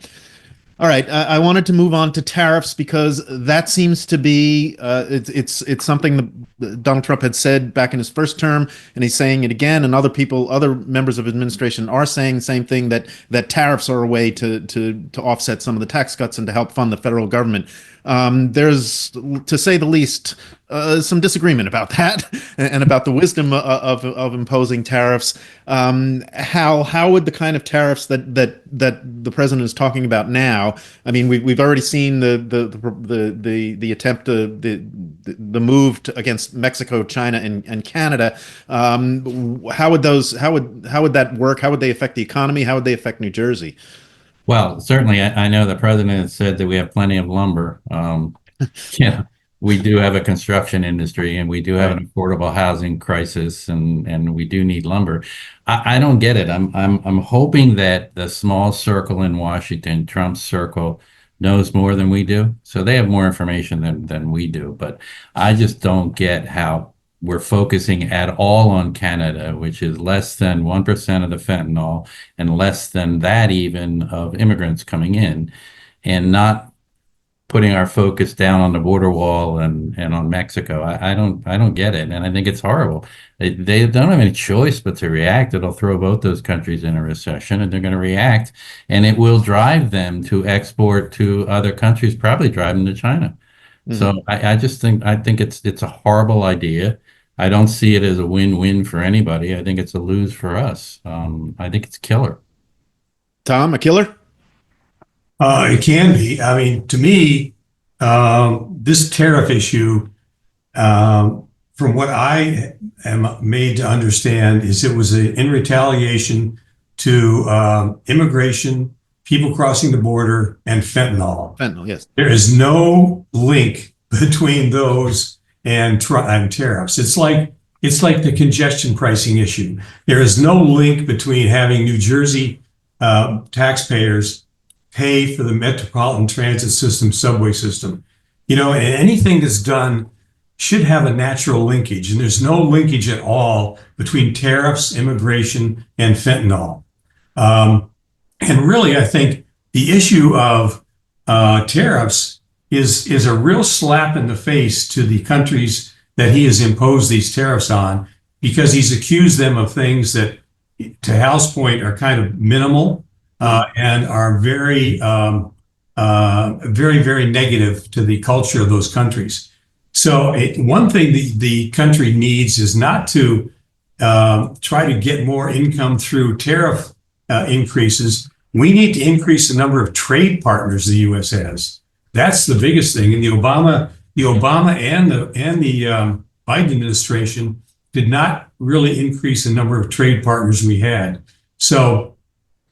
All right, I wanted to move on to tariffs because that seems to be it's something that Donald Trump had said back in his first term, and he's saying it again. And other members of administration are saying the same thing, that tariffs are a way to offset some of the tax cuts and to help fund the federal government. There's, to say the least, some disagreement about that and about the wisdom of imposing tariffs. How would the kind of tariffs that the president is talking about now? I mean, we've already seen the attempt the move against Mexico, China, and Canada. How would that work? How would they affect the economy? How would they affect New Jersey? Well, certainly, I know the president has said that we have plenty of lumber. Yeah, we do have a construction industry, and we do have an affordable housing crisis, and we do need lumber. I don't get it. I'm hoping that the small circle in Washington, Trump's circle, knows more than we do. So they have more information than we do. But I just don't get how we're focusing at all on Canada, which is less than 1% of the fentanyl and less than that even of immigrants coming in, and not putting our focus down on the border wall and on Mexico. I don't get it. And I think it's horrible. They don't have any choice but to react. It'll throw both those countries in a recession, and they're going to react, and it will drive them to export to other countries, probably drive them to China. Mm-hmm. So I think it's a horrible idea. I don't see it as a win-win for anybody. I think it's a lose for us. I think it's killer. Tom, a killer? It can be. I mean, to me, this tariff issue, from what I am made to understand, is it was in retaliation to immigration, people crossing the border, and fentanyl. Fentanyl, yes. There is no link between those and tariffs. It's like the congestion pricing issue. There is no link between having New Jersey taxpayers pay for the Metropolitan Transit System, subway system. And anything that's done should have a natural linkage, and there's no linkage at all between tariffs, immigration, and fentanyl. And really, I think the issue of tariffs is a real slap in the face to the countries that he has imposed these tariffs on, because he's accused them of things that, to Hal's point, are kind of minimal and are very, very, very negative to the culture of those countries. So one thing the country needs is not to try to get more income through tariff increases. We need to increase the number of trade partners the U.S. has. That's the biggest thing. And the Obama and the Biden administration did not really increase the number of trade partners we had. So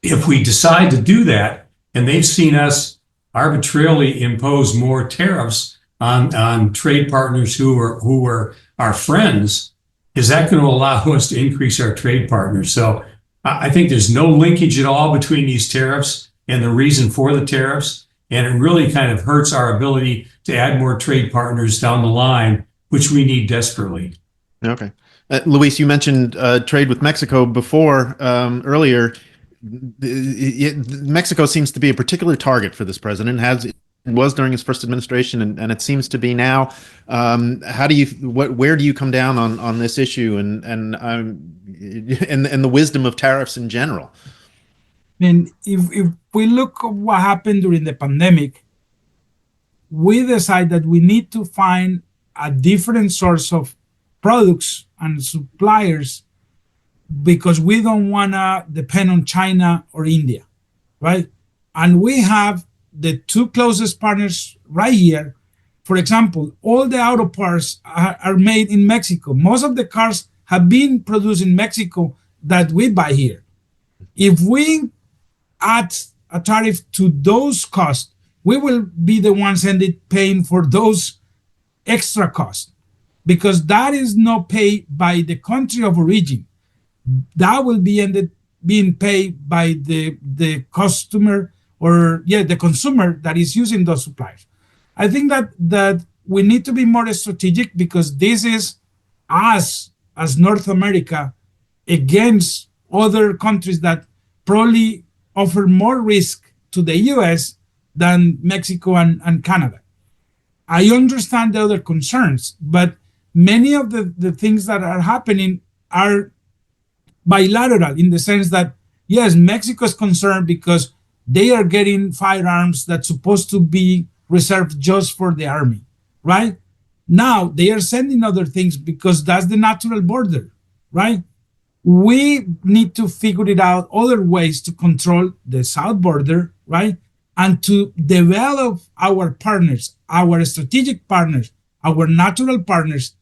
if we decide to do that, and they've seen us arbitrarily impose more tariffs on trade partners who are our friends, is that going to allow us to increase our trade partners? So I think there's no linkage at all between these tariffs and the reason for the tariffs. And it really kind of hurts our ability to add more trade partners down the line, which we need desperately. Okay. Luis, you mentioned trade with Mexico before, earlier. Mexico seems to be a particular target for this president, was during his first administration, and it seems to be now. Where do you come down on this issue and the wisdom of tariffs in general? And if we look at what happened during the pandemic, we decide that we need to find a different source of products and suppliers, because we don't want to depend on China or India, right? And we have the two closest partners right here. For example, all the auto parts are made in Mexico. Most of the cars have been produced in Mexico that we buy here. If we add a tariff to those costs, we will be the ones paying for those extra costs, because that is not paid by the country of origin. That will be ended being paid by the customer, or the consumer that is using those supplies. I think that we need to be more strategic, because this is us as North America against other countries that probably offer more risk to the US than Mexico and Canada. I understand the other concerns, but many of the things that are happening are bilateral, in the sense that, yes, Mexico is concerned because they are getting firearms that's supposed to be reserved just for the army, right? Now they are sending other things because that's the natural border, right? We need to figure it out, other ways to control the south border, right? And to develop our partners, our strategic partners, our natural partners,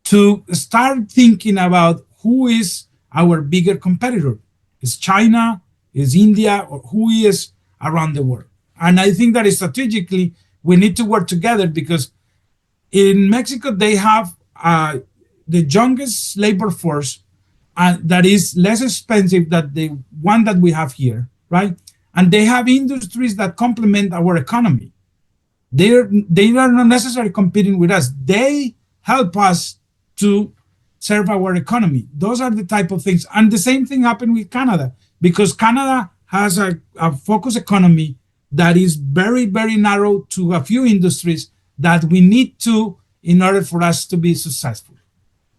to start thinking about who is our bigger competitor. Is China, is India, or who is around the world? And I think that strategically we need to work together, because in Mexico they have the youngest labor force, that is less expensive than the one that we have here, right? And they have industries that complement our economy. They are not necessarily competing with us. They help us to serve our economy. Those are the type of things. And the same thing happened with Canada, because Canada has a focused economy that is very, very narrow to a few industries that we need to, in order for us to be successful.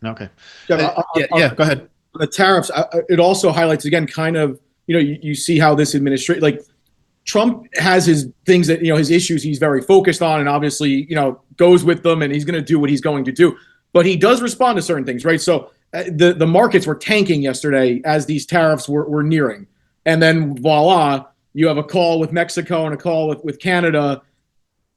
Okay. Yeah, go ahead. The tariffs, it also highlights, again, kind of, you see how this administration, like, Trump has his things that, his issues he's very focused on, and obviously, goes with them, and he's going to do what he's going to do. But he does respond to certain things, right? So the markets were tanking yesterday as these tariffs were nearing. And then voila, you have a call with Mexico and a call with Canada.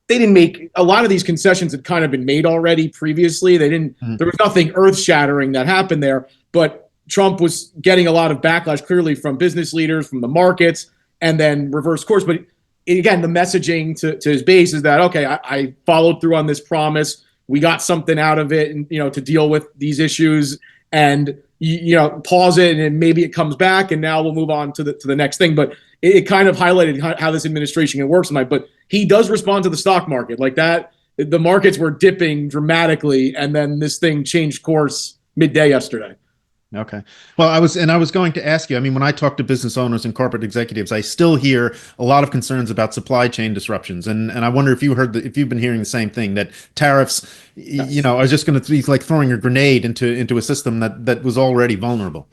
They didn't make, a lot of these concessions had kind of been made already previously. They didn't, there was nothing earth shattering that happened there, but Trump was getting a lot of backlash clearly from business leaders, from the markets, and then reverse course. But again, the messaging to his base is that, okay, I followed through on this promise. We got something out of it, and to deal with these issues, and pause it, and maybe it comes back, and now we'll move on to the next thing. But it kind of highlighted how this administration works tonight. But he does respond to the stock market like that. The markets were dipping dramatically, and then this thing changed course midday yesterday. Okay. Well, I was going to ask you, I mean, when I talk to business owners and corporate executives, I still hear a lot of concerns about supply chain disruptions. And I wonder if if you've been hearing the same thing, that tariffs, Yes. are just going to be like throwing a grenade into a system that was already vulnerable.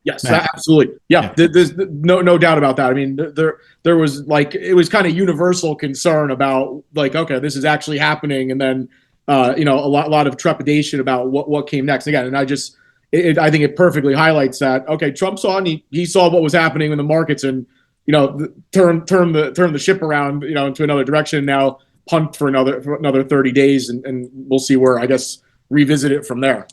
Yes, Yeah. absolutely. Yeah, there's no doubt about that. I mean, there was, like, it was kind of universal concern about, like, okay, this is actually happening, and then a lot of trepidation about what came next. Again, and I think it perfectly highlights that, okay, Trump saw, and he saw what was happening in the markets, and turn the ship around into another direction. Now punt for another 30 days, and we'll see where, I guess, revisit it from there.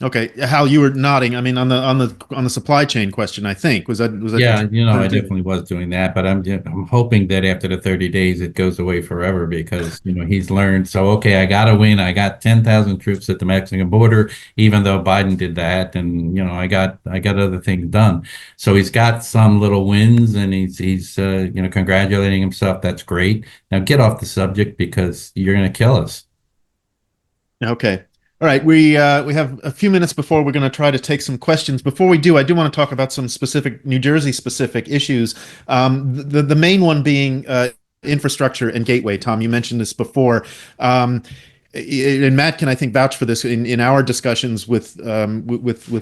Okay, Hal, you were nodding. I mean, on the supply chain question, I think was that. Yeah, I definitely was doing that, but I'm hoping that after the 30 days it goes away forever, because he's learned. So okay, I got to win. I got 10,000 troops at the Mexican border, even though Biden did that, and I got other things done. So he's got some little wins, and he's congratulating himself. That's great. Now get off the subject, because you're going to kill us. Okay. All right, we have a few minutes before we're going to try to take some questions. Before we do, I do want to talk about some specific New Jersey specific issues. The main one being infrastructure and Gateway. Tom, you mentioned this before. And Matt can, I think, vouch for this in our discussions with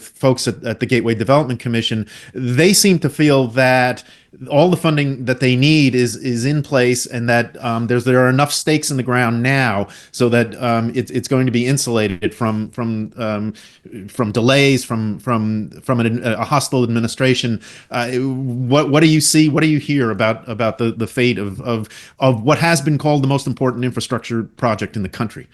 folks at the Gateway Development Commission. They seem to feel that all the funding that they need is in place, and that there are enough stakes in the ground now so that it's going to be insulated from delays, from a hostile administration. What do you see? What do you hear about the fate of what has been called the most important infrastructure project in the country?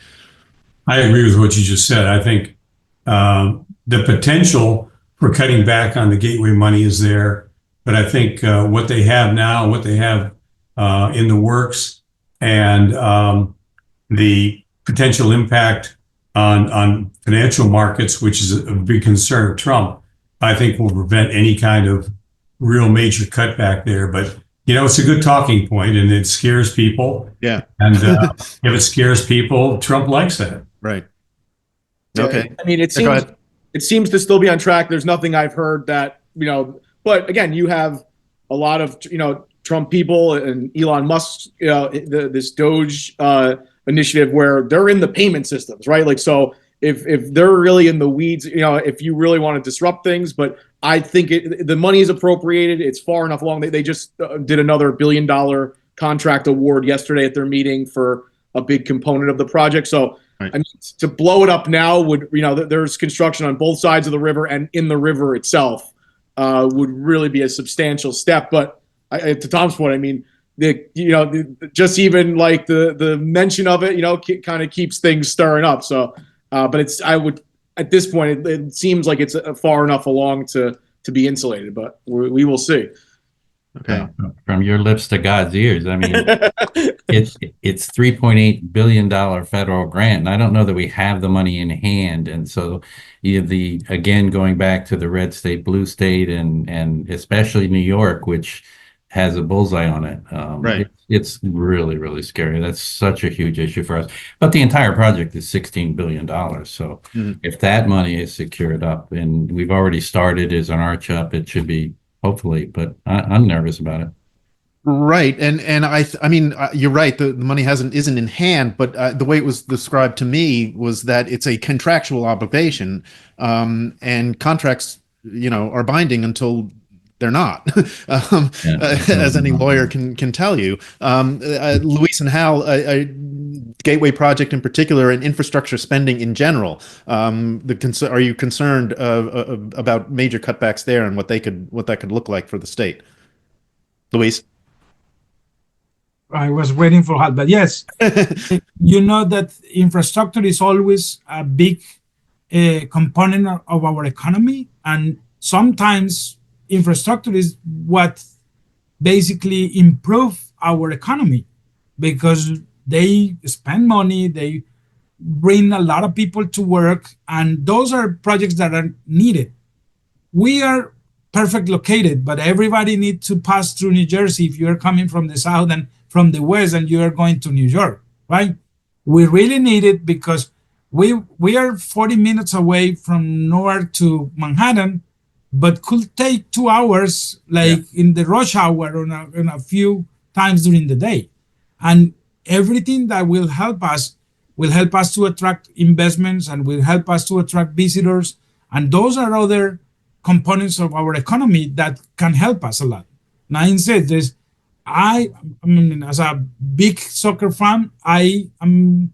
I agree with what you just said. I think the potential for cutting back on the Gateway money is there, but I think what they have now, what they have in the works, and the potential impact on financial markets, which is a big concern of Trump, I think will prevent any kind of real major cutback there. But, it's a good talking point, and it scares people. Yeah. And if it scares people, Trump likes that. Right. Okay. I mean, Go ahead. it seems to still be on track. There's nothing I've heard that, but again, you have a lot of, Trump people and Elon Musk, this Doge initiative where they're in the payment systems, right? Like, so if they're really in the weeds, if you really want to disrupt things, but I think the money is appropriated. It's far enough along. They just did another $1 billion contract award yesterday at their meeting for a big component of the project. So, right. I mean, to blow it up now would, there's construction on both sides of the river and in the river itself would really be a substantial step. But to Tom's point, I mean, just even like the mention of it, kind of keeps things stirring up. So, but at this point, it seems like it's far enough along to be insulated, but we will see. Okay. From your lips to God's ears. I mean, it's $3.8 billion federal grant, and I don't know that we have the money in hand. And so, again, going back to the red state, blue state, and especially New York, which has a bullseye on it. Right. It's really, really scary. That's such a huge issue for us. But the entire project is $16 billion. So if that money is secured up, and we've already started as an arch up, it should be, hopefully, but I'm nervous about it. Right, and I mean, you're right. The money isn't in hand, but the way it was described to me was that it's a contractual obligation, and contracts, are binding until they're not, as any lawyer can tell you. Luis and Hal, Gateway project in particular, and infrastructure spending in general. Are you concerned about major cutbacks there and what that could look like for the state? Luis? I was waiting for Hal, but yes, that infrastructure is always a big component of our economy, and sometimes infrastructure is what basically improve our economy because they spend money, they bring a lot of people to work, and those are projects that are needed. We are perfect located, but everybody needs to pass through New Jersey if you're coming from the south and from the west and you are going to New York, right? We really need it because we are 40 minutes away from Newark to Manhattan, but could take 2 hours, in the rush hour on a few times during the day. And everything that will help us to attract investments and will help us to attract visitors. And those are other components of our economy that can help us a lot. Now, instead, I mean, as a big soccer fan, I am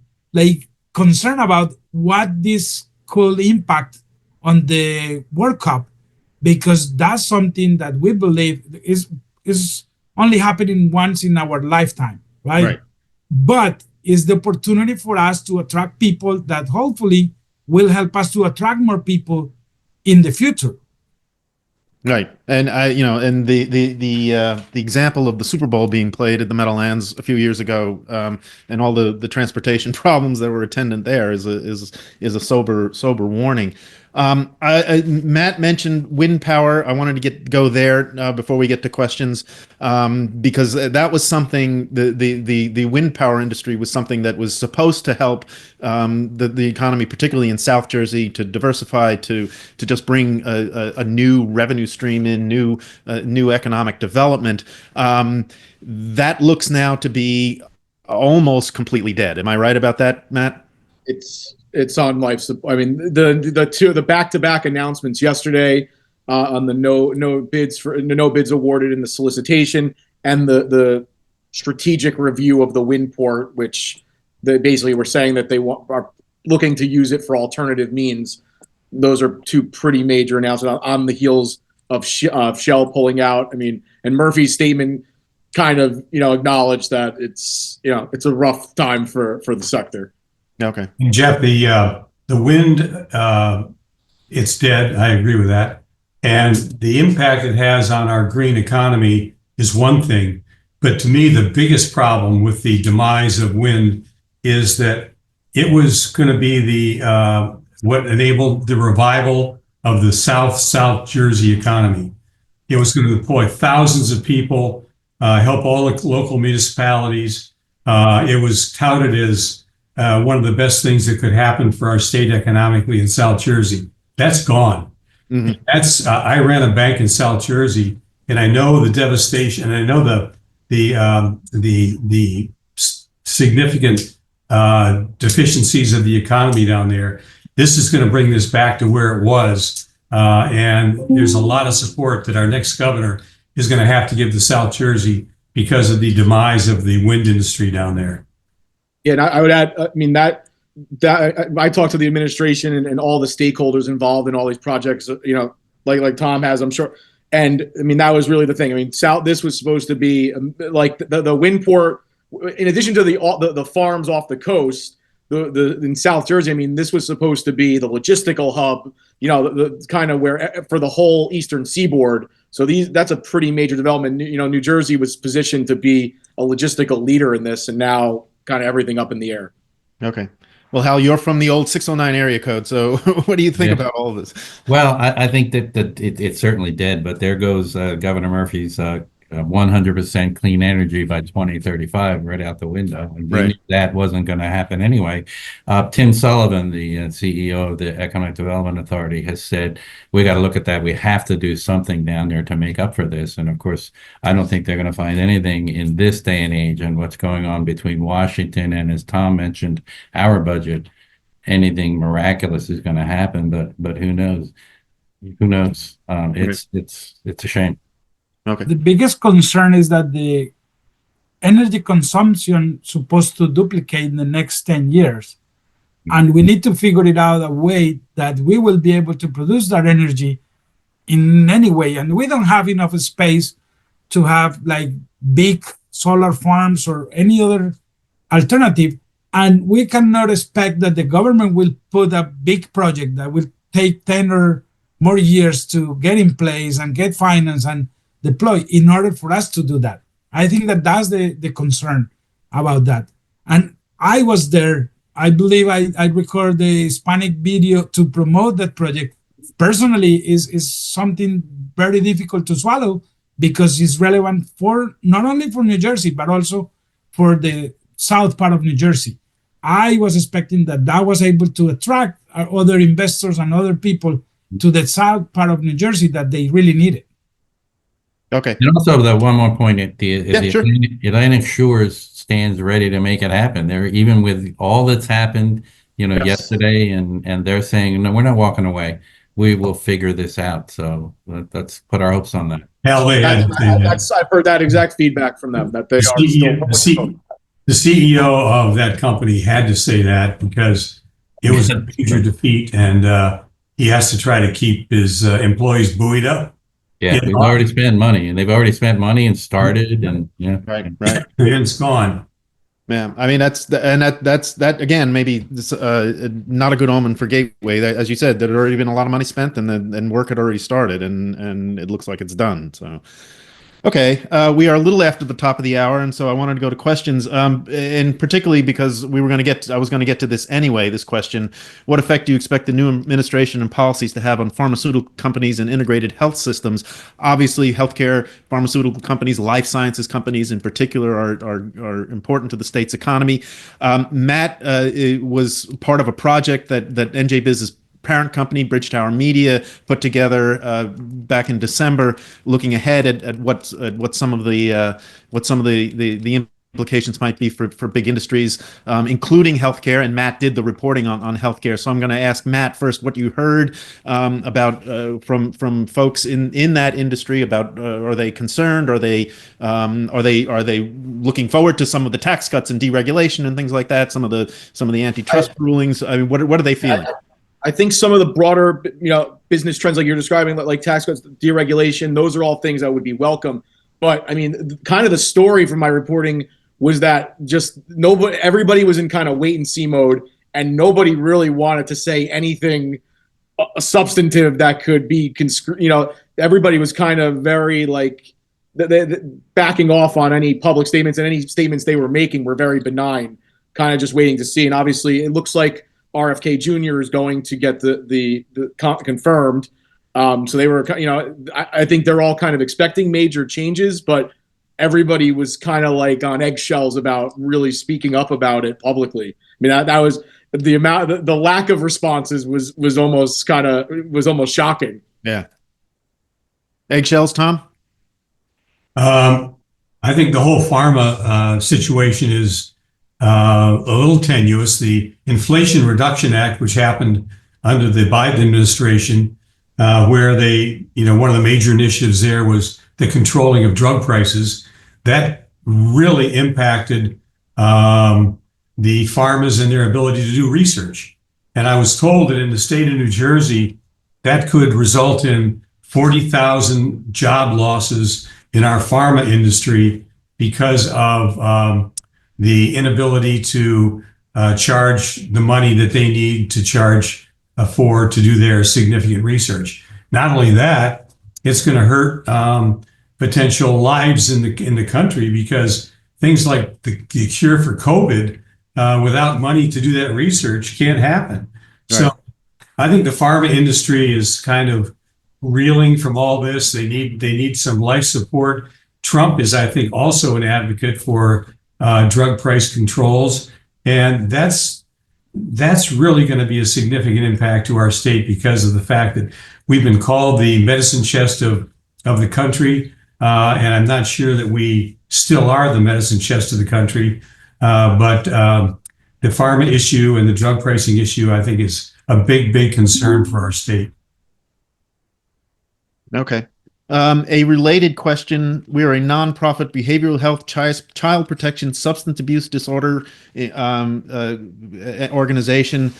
concerned about what this could impact on the World Cup, because that's something that we believe is only happening once in our lifetime, right? But it's the opportunity for us to attract people that hopefully will help us to attract more people in the future. Right, and and the example of the Super Bowl being played at the Meadowlands a few years ago, and all the transportation problems that were attendant there is a sober warning. Matt mentioned wind power. I wanted to go there before we get to questions, because that was something, the wind power industry was something that was supposed to help the economy, particularly in South Jersey, to diversify, to just bring a new revenue stream in, new economic development. That looks now to be almost completely dead. Am I right about that, Matt? It's on life support. I mean, the back-to-back announcements yesterday on the no bids awarded in the solicitation, and the strategic review of the wind port, which they basically were saying that they are looking to use it for alternative means. Those are two pretty major announcements on the heels of Shell pulling out. I mean, and Murphy's statement kind of acknowledged that it's a rough time for the sector. Okay. And Jeff, the wind, it's dead. I agree with that. And the impact it has on our green economy is one thing. But to me, the biggest problem with the demise of wind is that it was going to be what enabled the revival of the South Jersey economy. It was going to employ thousands of people, help all the local municipalities. It was touted as one of the best things that could happen for our state economically in South Jersey. That's gone. Mhm. I ran a bank in South Jersey, and I know the devastation, and I know the significant deficiencies of the economy down there. This is going to bring this back to where it was, and there's a lot of support that our next governor is going to have to give to South Jersey because of the demise of the wind industry down there. Yeah, and I would add, I mean, that I talked to the administration and all the stakeholders involved in all these projects, like Tom has, I'm sure. And I mean, that was really the thing. I mean, this was supposed to be like the wind port, in addition to the farms off the coast, in South Jersey. I mean, this was supposed to be the logistical hub, the kind of where for the whole eastern seaboard. So that's a pretty major development. New Jersey was positioned to be a logistical leader in this, and now kind of everything up in the air. Okay. Well, Hal, you're from the old 609 area code, so what do you think about all of this? Well, I think that it's certainly dead, but there goes Governor Murphy's 100% clean energy by 2035 right out the window. And we knew that wasn't going to happen anyway. Tim Sullivan, the CEO of the Economic Development Authority, has said, we got to look at that. We have to do something down there to make up for this. And of course, I don't think they're going to find anything in this day and age and what's going on between Washington and, as Tom mentioned, our budget. Anything miraculous is going to happen, but who knows? Who knows? It's a shame. Okay. The biggest concern is that the energy consumption supposed to duplicate in the next 10 years. And we need to figure it out a way that we will be able to produce that energy in any way. And we don't have enough space to have like big solar farms or any other alternative. And we cannot expect that the government will put a big project that will take 10 or more years to get in place and get finance and deploy in order for us to do that. I think that that's the concern about that. And I was there. I believe I recorded the Hispanic video to promote that project. Personally, is something very difficult to swallow because it's relevant for not only for New Jersey, but also for the south part of New Jersey. I was expecting that was able to attract other investors and other people to the south part of New Jersey that they really needed. Okay. And also, the one more point: the sure. Atlantic Shores stands ready to make it happen. They're even with all that's happened, Yes. yesterday, and they're saying, no, we're not walking away. We will figure this out. So let's put our hopes on that. Hell, I've heard that exact feedback from them, that they are still. The CEO of that company had to say that because it was a major defeat, and he has to try to keep his employees buoyed up. Yeah, we've already spent money, and they've already spent money and started, and Right. And it's gone. Yeah, I mean that's again maybe this, not a good omen for Gateway. As you said, there had already been a lot of money spent, and work had already started, and it looks like it's done. So, okay, we are a little after the top of the hour, and so I wanted to go to questions, and particularly because I was going to get to this anyway. This question: what effect do you expect the new administration and policies to have on pharmaceutical companies and integrated health systems? Obviously, healthcare, pharmaceutical companies, life sciences companies in particular are important to the state's economy. Matt was part of a project that NJ Biz's parent company, Bridgetower Media, put together back in December, looking ahead at what some of the implications might be for big industries, including healthcare. And Matt did the reporting on healthcare. So I'm going to ask Matt first what you heard about from folks in that industry. About are they concerned? Are they looking forward to some of the tax cuts and deregulation and things like that? Some of the antitrust rulings. I mean, what are they feeling? I think some of the broader, business trends like you're describing, like tax cuts, deregulation, those are all things that would be welcome. But I mean, kind of the story from my reporting was that everybody was in kind of wait and see mode, and nobody really wanted to say anything substantive that could be, everybody was kind of very like backing off on any public statements, and any statements they were making were very benign, kind of just waiting to see. And obviously, it looks like RFK Jr. is going to get the confirmed. So they were, I think they're all kind of expecting major changes, but everybody was kind of like on eggshells about really speaking up about it publicly. I mean, that was the amount, the lack of responses was almost shocking. Yeah. Eggshells, Tom? I think the whole pharma situation is a little tenuous. The Inflation Reduction Act, which happened under the Biden administration, where one of the major initiatives there was the controlling of drug prices. That really impacted the pharmas and their ability to do research. And I was told that in the state of New Jersey, that could result in 40,000 job losses in our pharma industry because of the inability to charge the money that they need to charge to do their significant research. Not only that, it's going to hurt potential lives in the country, because things like the cure for COVID without money to do that research can't happen. Right. So I think the pharma industry is kind of reeling from all this. They need some life support. Trump is, I think, also an advocate for drug price controls, and that's really going to be a significant impact to our state because of the fact that we've been called the medicine chest of the country, and I'm not sure that we still are the medicine chest of the country. But the pharma issue and the drug pricing issue, I think, is a big concern for our state. Okay. A related question. We are a nonprofit behavioral health, child protection, substance abuse disorder organization.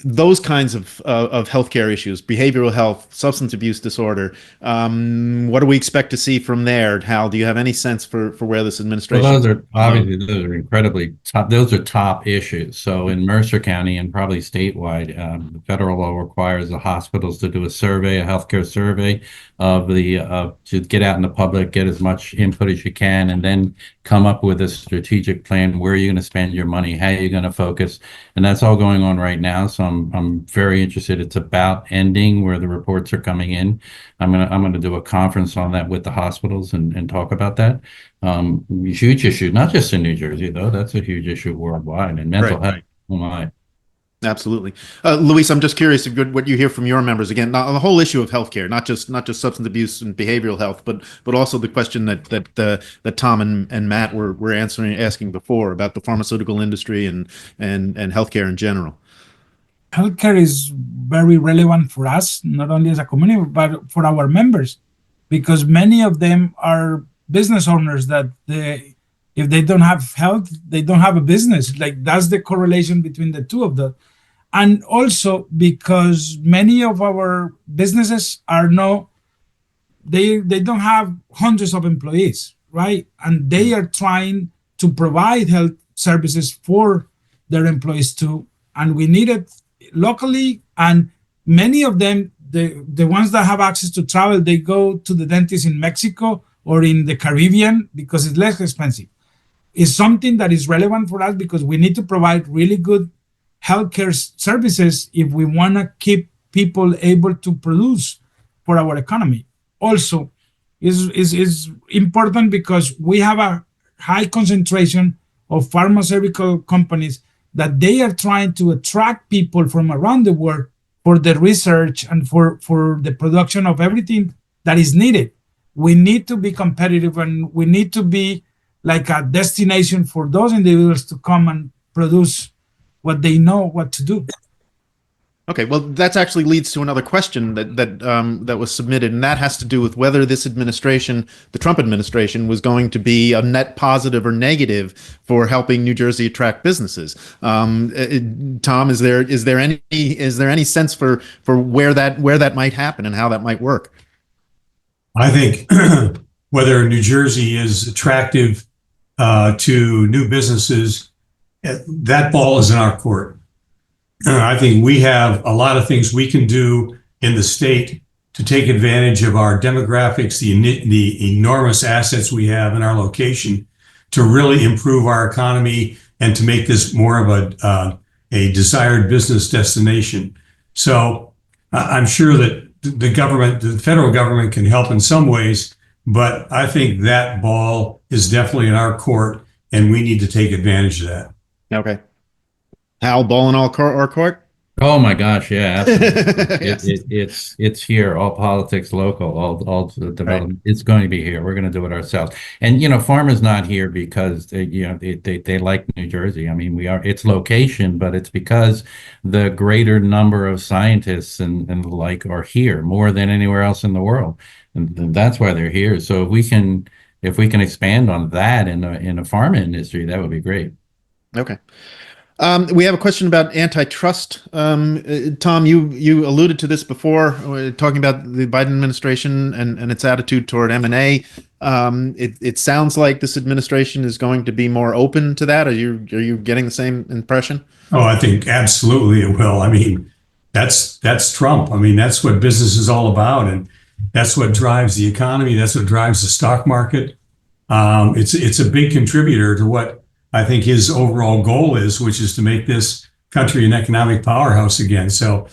Those kinds of healthcare issues, behavioral health, substance abuse disorder. What do we expect to see from there? Hal, do you have any sense for where this administration? Well, those are incredibly top. Those are top issues. So in Mercer County and probably statewide, the federal law requires the hospitals to do a healthcare survey to get out in the public, get as much input as you can, and then come up with a strategic plan. Where are you going to spend your money? How are you going to focus? And that's all going on right now. So I'm very interested. It's about ending where the reports are coming in. I'm gonna do a conference on that with the hospitals and talk about that. Huge issue, not just in New Jersey though. That's a huge issue worldwide, and mental health. Oh my. Absolutely. Luis, I'm just curious what you hear from your members. Again, the whole issue of healthcare, not just substance abuse and behavioral health, but also the question that Tom and Matt were asking before about the pharmaceutical industry and healthcare in general. Healthcare is very relevant for us, not only as a community, but for our members, because many of them are business owners that if they don't have health, they don't have a business. Like, that's the correlation between the two of them. And also because many of our businesses they don't have hundreds of employees, right? And they are trying to provide health services for their employees too. And we need it locally. And many of them, the ones that have access to travel, they go to the dentist in Mexico or in the Caribbean because it's less expensive. It's something that is relevant for us because we need to provide really good healthcare services if we want to keep people able to produce for our economy. Also, is important because we have a high concentration of pharmaceutical companies that they are trying to attract people from around the world for the research and for the production of everything that is needed. We need to be competitive, and we need to be like a destination for those individuals to come and produce what they know what to do. Okay, well, that actually leads to another question that was submitted, and that has to do with whether this administration, the Trump administration, was going to be a net positive or negative for helping New Jersey attract businesses. Tom, is there any sense for where that might happen and how that might work? I think whether New Jersey is attractive to new businesses, that ball is in our court. I think we have a lot of things we can do in the state to take advantage of our demographics, the enormous assets we have in our location, to really improve our economy and to make this more of a desired business destination. So I'm sure that the federal government can help in some ways, but I think that ball is definitely in our court, and we need to take advantage of that. Okay. Hal, ball in our court? Oh my gosh, yeah, absolutely. Yes. It's here, all politics local, all the development. It's going to be here. We're going to do it ourselves. And Pharma's not here because they like New Jersey. I mean, it's location, but it's because the greater number of scientists and the like are here more than anywhere else in the world, and that's why they're here. So if we can expand on that in the pharma industry, that would be great. Okay. We have a question about antitrust. Tom, you alluded to this before, talking about the Biden administration and its attitude toward M&A. It sounds like this administration is going to be more open to that. Are you getting the same impression? Oh, I think absolutely it will. I mean, that's Trump. I mean, that's what business is all about, and that's what drives the economy. That's what drives the stock market. It's a big contributor to what I think his overall goal is, which is to make this country an economic powerhouse again. So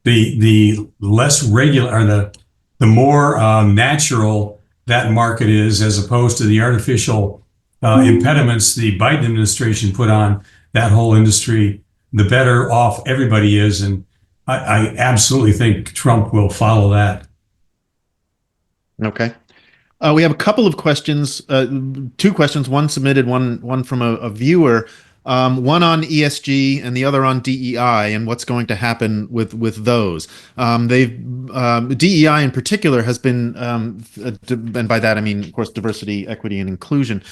the less regular, or the more natural that market is, as opposed to the artificial impediments the Biden administration put on that whole industry, the better off everybody is. And I absolutely think Trump will follow that. Okay. We have a couple of questions, two questions, one submitted, one from a viewer, one on ESG and the other on DEI and what's going to happen with those. DEI in particular has been, and by that I mean, of course, diversity, equity, and inclusion.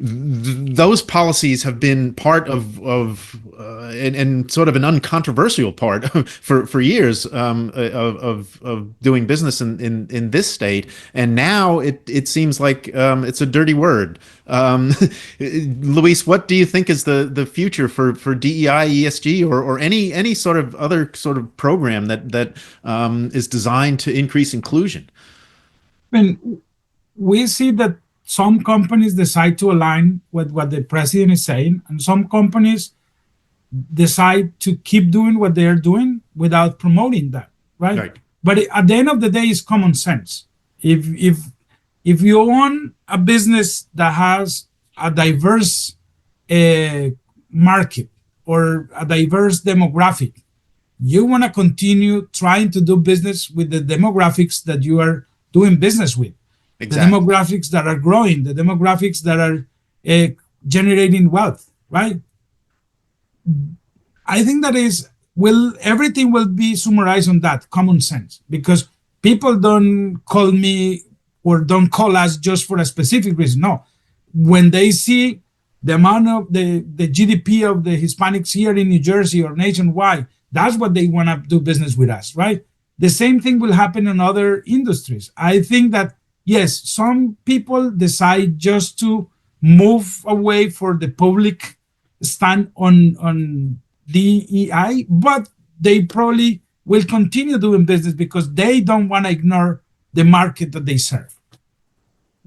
Those policies have been part of and sort of an uncontroversial part for years of doing business in this state, and now it seems like it's a dirty word. Luis, what do you think is the future for DEI, ESG, or any sort of other sort of program that is designed to increase inclusion? I mean, we see that some companies decide to align with what the president is saying, and some companies decide to keep doing what they're doing without promoting that, right? But at the end of the day, it's common sense. If you own a business that has a diverse market or a diverse demographic, you want to continue trying to do business with the demographics that you are doing business with. Exactly. The demographics that are growing, the demographics that are generating wealth, right? I think that everything will be summarized on that common sense, because people don't call me or don't call us just for a specific reason. No, when they see the amount of the GDP of the Hispanics here in New Jersey or nationwide, that's what they want to do business with us, right? The same thing will happen in other industries. I think that yes, some people decide just to move away for the public stand on DEI, but they probably will continue doing business because they don't want to ignore the market that they serve.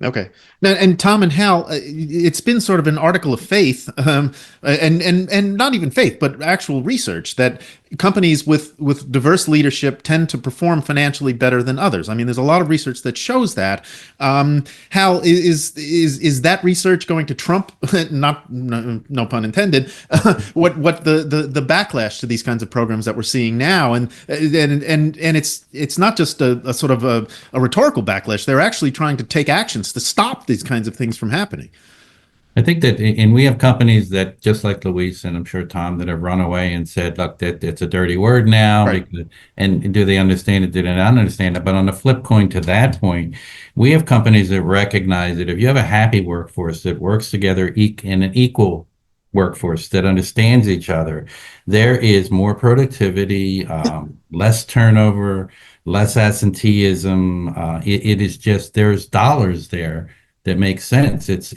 Okay. Now, and Tom and Hal, it's been sort of an article of faith, and not even faith, but actual research that companies with diverse leadership tend to perform financially better than others. I mean, there's a lot of research that shows that. Hal, is that research going to trump, no pun intended, what the backlash to these kinds of programs that we're seeing now? And it's not just a sort of a rhetorical backlash. They're actually trying to take actions to stop these kinds of things from happening. I think that, and we have companies that, just like Luis and I'm sure Tom, that have run away and said, look, that it's a dirty word now. Right. And do they understand it? Do they not understand it? But on the flip coin to that point, we have companies that recognize that if you have a happy workforce that works together in an equal workforce that understands each other, there is more productivity, less turnover, less absenteeism. It is just, there's dollars there that makes sense. It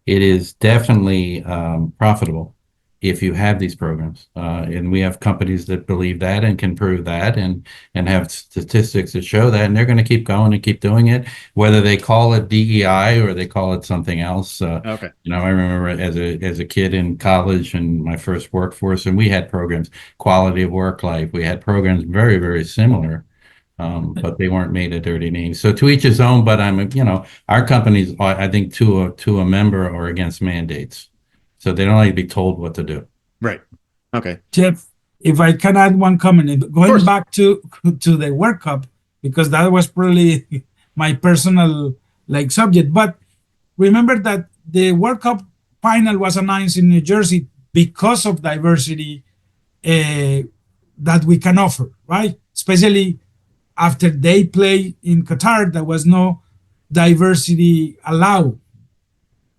is definitely profitable. if you have these programs. And we have companies that believe that and can prove that and have statistics that show that, and they're going to keep going and keep doing it, whether they call it DEI or they call it something else. Okay. I remember as a kid in college and my first workforce, and we had programs, quality of work life. We had programs very, very similar. But they weren't made a dirty name. So to each his own, but our companies, I think to a member are against mandates. So they don't like to be told what to do. Right. Okay. Jeff, if I can add one comment, going course. back to the World Cup, because that was probably my personal subject. But remember that the World Cup final was announced in New Jersey because of diversity that we can offer, right? Especially after they play in Qatar, there was no diversity allowed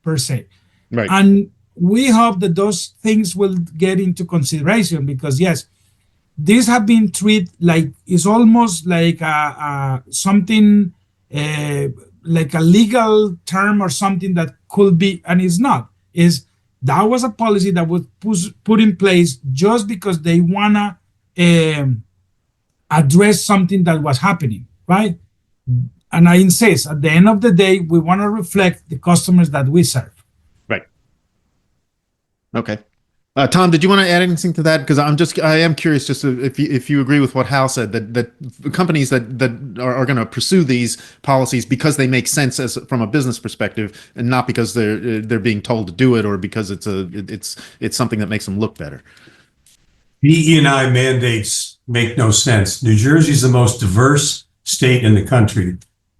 per se. Right. And we hope that those things will get into consideration because, yes, these have been treated like it's almost like something like a legal term or something that could be, and it's not. That was a policy that was put in place just because they want to address something that was happening, right? And I insist, at the end of the day, we want to reflect the customers that we serve. Right. Okay. Tom, did you want to add anything to that? Because I am curious, just if you agree with what Hal said, that companies that are going to pursue these policies because they make sense from a business perspective, and not because they're being told to do it or because it's something that makes them look better. DE&I mandates make no sense. New Jersey is the most diverse state in the country.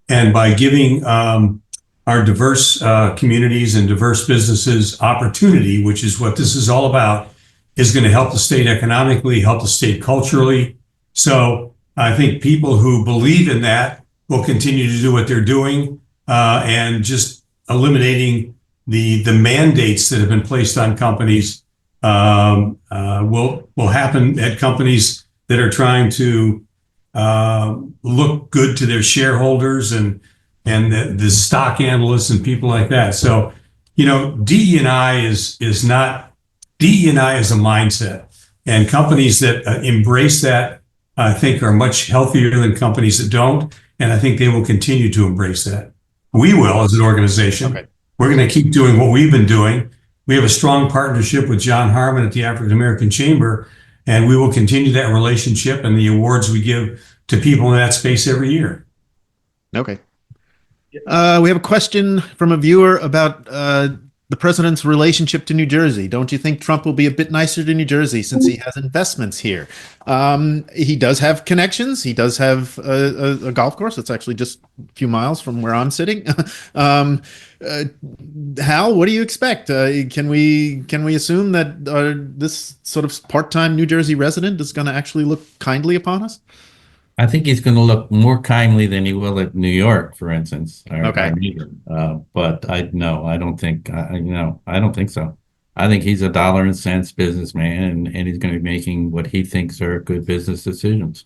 And by giving our diverse communities and diverse businesses opportunity, which is what this is all about, is going to help the state economically, help the state culturally. So I think people who believe in that will continue to do what they're doing, and just eliminating the mandates that have been placed on companies will happen at companies that are trying to look good to their shareholders and the stock analysts and people like that. So, DE&I is not, DE&I is a mindset, and companies that embrace that, I think, are much healthier than companies that don't. And I think they will continue to embrace that. We will, as an organization. Okay. We're going to keep doing what we've been doing. We have a strong partnership with John Harmon at the African American Chamber, and we will continue that relationship and the awards we give to people in that space every year. Okay. We have a question from a viewer about the president's relationship to New Jersey. Don't you think Trump will be a bit nicer to New Jersey since he has investments here? He does have connections. He does have a golf course that's actually just a few miles from where I'm sitting. Hal, what do you expect? Can we assume that this sort of part-time New Jersey resident is going to actually look kindly upon us? I think he's going to look more kindly than he will at New York, for instance. Okay. But I don't think so. I think he's a dollar and cents businessman, and he's going to be making what he thinks are good business decisions.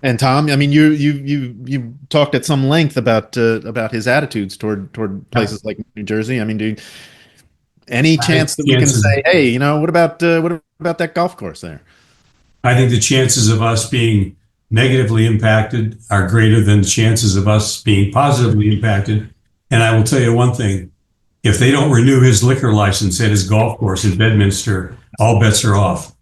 And Tom, I mean, you talked at some length about his attitudes toward places like New Jersey. I mean, any chance that we can say, hey, what about that golf course there? I think the chances of us being negatively impacted are greater than the chances of us being positively impacted. And I will tell you one thing, if they don't renew his liquor license at his golf course in Bedminster, all bets are off.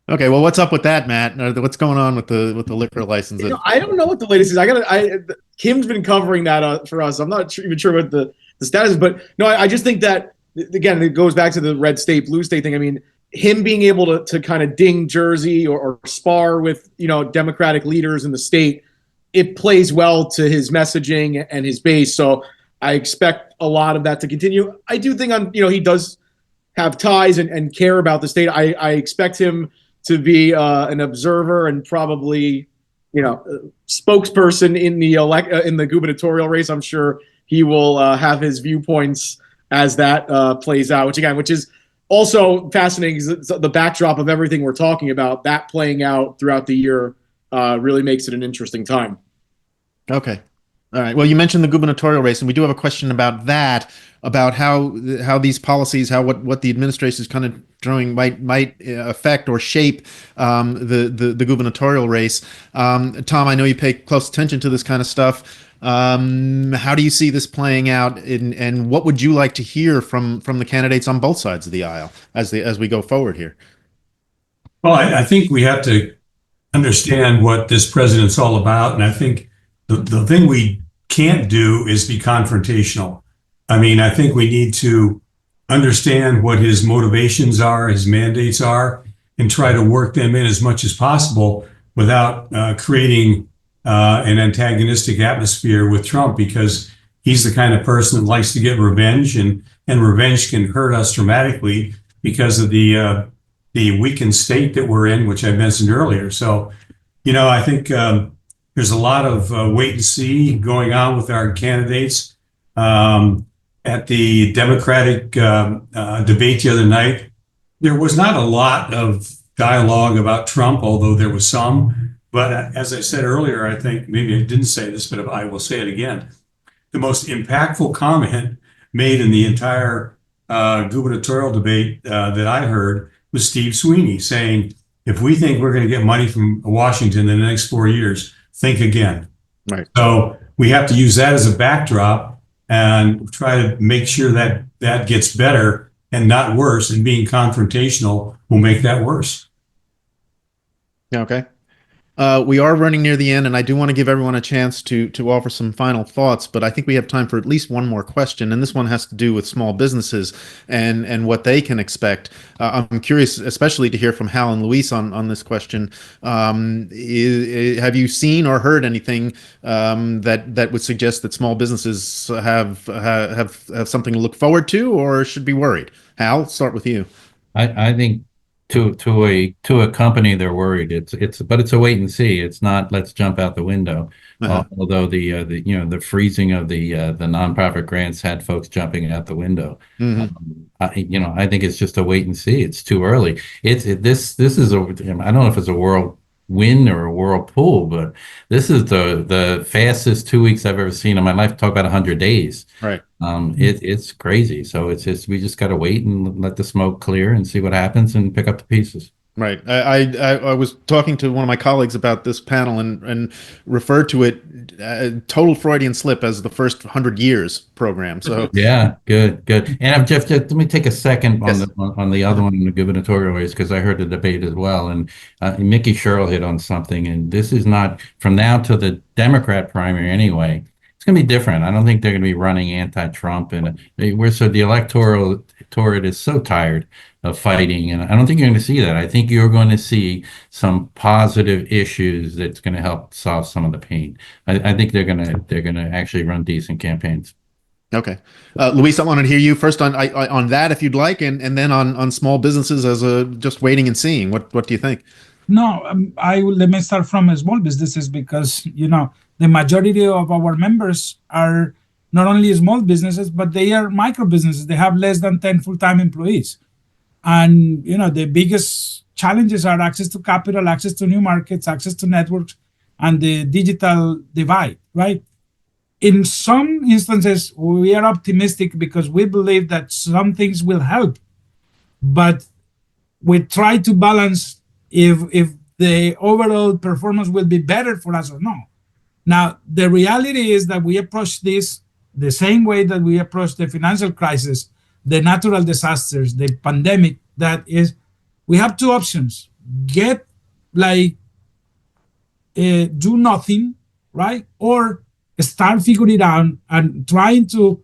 Okay, well, what's up with that, Matt? What's going on with the liquor license? I don't know what the latest is. Kim's been covering that for us. I'm not even sure what the status is, but no, I just think that, again, it goes back to the red state, blue state thing. I mean, him being able to kind of ding Jersey or spar with, Democratic leaders in the state, it plays well to his messaging and his base. So I expect a lot of that to continue. I do think he does have ties and care about the state. I expect him to be an observer and probably, spokesperson in the gubernatorial race. I'm sure he will have his viewpoints as that plays out, which is also fascinating, because the backdrop of everything we're talking about, that playing out throughout the year, really makes it an interesting time. Okay. All right. Well, you mentioned the gubernatorial race, and we do have a question about that, about how these policies, how what the administration is kind of doing might affect or shape the gubernatorial race. Tom, I know you pay close attention to this kind of stuff. How do you see this playing out, and what would you like to hear from the candidates on both sides of the aisle as we go forward here? Well, I think we have to understand what this president's all about. And I think the thing we can't do is be confrontational. I mean, I think we need to understand what his motivations are, his mandates are, and try to work them in as much as possible without creating an antagonistic atmosphere with Trump, because he's the kind of person that likes to get revenge, and revenge can hurt us dramatically because of the weakened state that we're in, which I mentioned earlier. So, I think there's a lot of wait and see going on with our candidates. At the Democratic debate the other night, there was not a lot of dialogue about Trump, although there was some. But as I said earlier, I think maybe I didn't say this, but I will say it again. The most impactful comment made in the entire gubernatorial debate that I heard was Steve Sweeney saying, if we think we're going to get money from Washington in the next 4 years, think again. Right. So we have to use that as a backdrop and try to make sure that that gets better and not worse. And being confrontational will make that worse. Okay. We are running near the end, and I do want to give everyone a chance to offer some final thoughts, but I think we have time for at least one more question, and this one has to do with small businesses and what they can expect. I'm curious, especially to hear from Hal and Luis on this question. Have you seen or heard anything that would suggest that small businesses have something to look forward to, or should be worried? Hal, start with you. I think to a company, they're worried. But it's a wait and see. It's not let's jump out the window. Although the freezing of the nonprofit grants had folks jumping out the window. I think it's just a wait and see. It's too early. This is I don't know if it's a whirlwind or a whirlpool, but this is the fastest 2 weeks I've ever seen in my life. Talk about 100 days. Right. It's crazy. So we just got to wait and let the smoke clear and see what happens and pick up the pieces. Right. I was talking to one of my colleagues about this panel and referred to it total Freudian slip as the first 100 years program. So yeah, good. And Jeff, let me take a second Yes. on the other one, in the gubernatorial race, because I heard the debate as well. And Mickey Sherrill hit on something. And this is not from now to the Democrat primary anyway. It's going to be different. I don't think they're going to be running anti-Trump, and the electorate is so tired of fighting, and I don't think you're going to see that. I think you're going to see some positive issues that's going to help solve some of the pain. I think they're going to actually run decent campaigns. okay, Luis, I wanted to hear you first on that if you'd like, and then on small businesses as a just waiting and seeing. What do you think? No, let me start from small businesses, because the majority of our members are not only small businesses, but they are micro businesses. They have less than 10 full-time employees, and the biggest challenges are access to capital, access to new markets, access to networks, and the digital divide. Right. In some instances, we are optimistic because we believe that some things will help, but we try to balance if the overall performance will be better for us or not. Now, the reality is that we approach this the same way that we approach the financial crisis, the natural disasters, the pandemic. That is, we have two options: do nothing, right? Or start figuring it out and trying to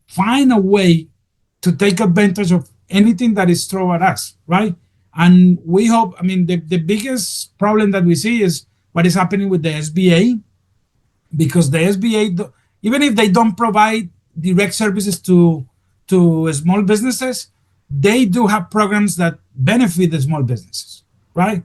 find a way to take advantage of anything that is thrown at us, right? And we hope, the biggest problem that we see is what is happening with the SBA, because the SBA, even if they don't provide direct services to small businesses, they do have programs that benefit the small businesses, right?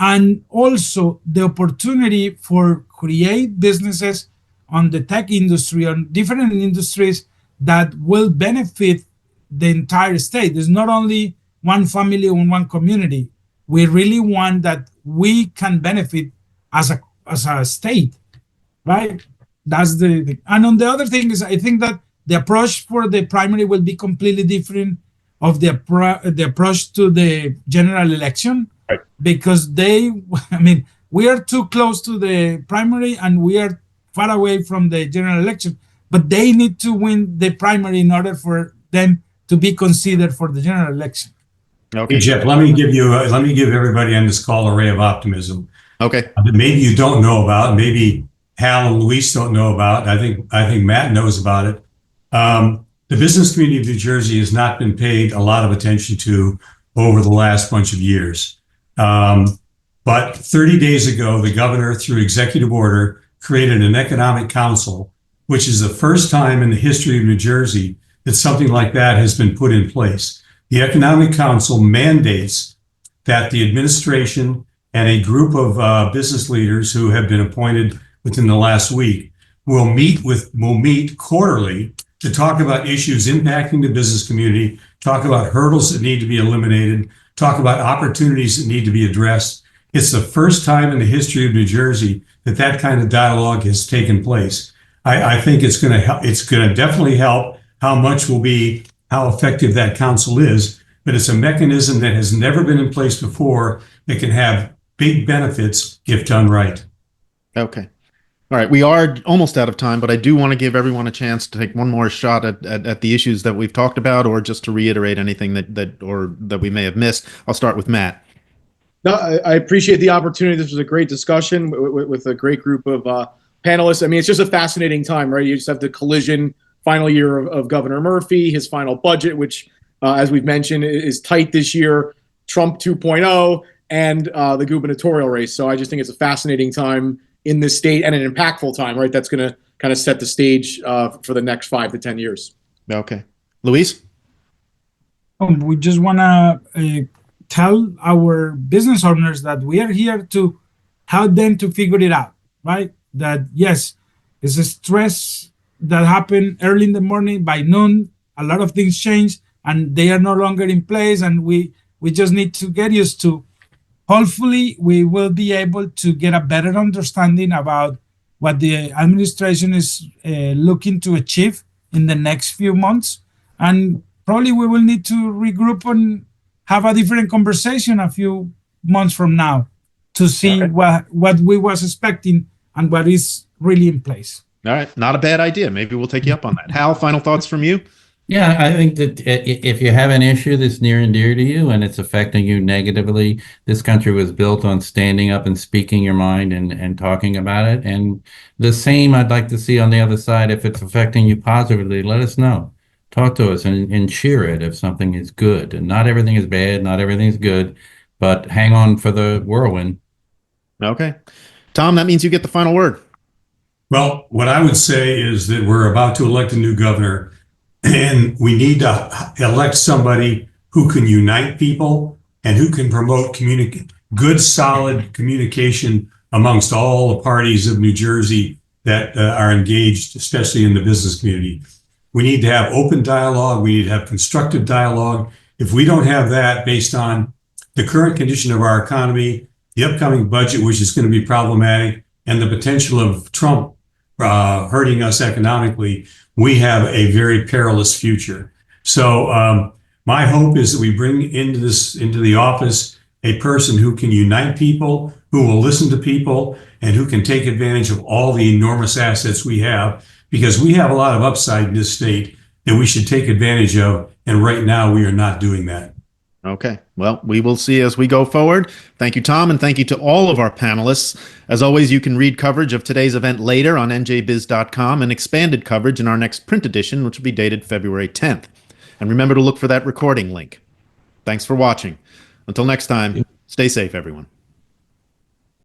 And also the opportunity for create businesses on the tech industry, on different industries that will benefit the entire state. There's not only one family or one community. We really want that we can benefit as a state, right? That's and on the other thing is, I think that the approach for the primary will be completely different of the approach to the general election, Right. because I mean, we are too close to the primary and we are far away from the general election, but they need to win the primary in order for them to be considered for the general election. Okay. Hey, Jeff, let me give everybody on this call a ray of optimism Okay. that maybe you don't know about, maybe Hal and Luis don't know about. I think Matt knows about it. The business community of New Jersey has not been paid a lot of attention to over the last bunch of years. But 30 days ago, the governor, through executive order, created an economic council, which is the first time in the history of New Jersey that something like that has been put in place. The Economic Council mandates that the administration and a group of business leaders who have been appointed within the last week will meet quarterly to talk about issues impacting the business community, talk about hurdles that need to be eliminated, talk about opportunities that need to be addressed. It's the first time in the history of New Jersey that kind of dialogue has taken place. I think it's going to help. It's going to definitely help. How much will be how effective that council is, but it's a mechanism that has never been in place before that can have big benefits if done right. Okay. All right. We are almost out of time, but I do want to give everyone a chance to take one more shot at the issues that we've talked about, or just to reiterate anything that we may have missed. I'll start with Matt. No, I appreciate the opportunity. This was a great discussion with a great group of panelists. I mean, it's just a fascinating time, right? You just have the collision, final year of Governor Murphy, his final budget, which, as we've mentioned, is tight this year, Trump 2.0, and the gubernatorial race. So I just think it's a fascinating time in this state, and an impactful time, right? That's going to kind of set the stage for the next 5 to 10 years. Okay. Luis? We just want to tell our business owners that we are here to help them to figure it out, right? That yes, it's a stress that happened early in the morning. By noon, a lot of things change and they are no longer in place, and we just need to get used to. Hopefully, we will be able to get a better understanding about what the administration is looking to achieve in the next few months. And probably we will need to regroup and have a different conversation a few months from now to see what we was expecting and what is really in place. All right. Not a bad idea. Maybe we'll take you up on that. Hal, final thoughts from you? Yeah, I think that if you have an issue that's near and dear to you and it's affecting you negatively, this country was built on standing up and speaking your mind and talking about it. And the same I'd like to see on the other side. If it's affecting you positively, let us know. Talk to us and cheer it if something is good. And not everything is bad, not everything is good, but hang on for the whirlwind. Okay. Tom, that means you get the final word. Well, what I would say is that we're about to elect a new governor, and we need to elect somebody who can unite people and who can promote good, solid communication amongst all the parties of New Jersey that are engaged, especially in the business community. We need to have open dialogue. We need to have constructive dialogue. If we don't have that, based on the current condition of our economy, the upcoming budget, which is going to be problematic, and the potential of Trump hurting us economically, we have a very perilous future. So my hope is that we bring into the office a person who can unite people, who will listen to people, and who can take advantage of all the enormous assets we have, because we have a lot of upside in this state that we should take advantage of. And right now we are not doing that. Okay. Well, we will see as we go forward. Thank you, Tom, and thank you to all of our panelists. As always, you can read coverage of today's event later on njbiz.com and expanded coverage in our next print edition, which will be dated February 10th. And remember to look for that recording link. Thanks for watching. Until next time, stay safe, everyone.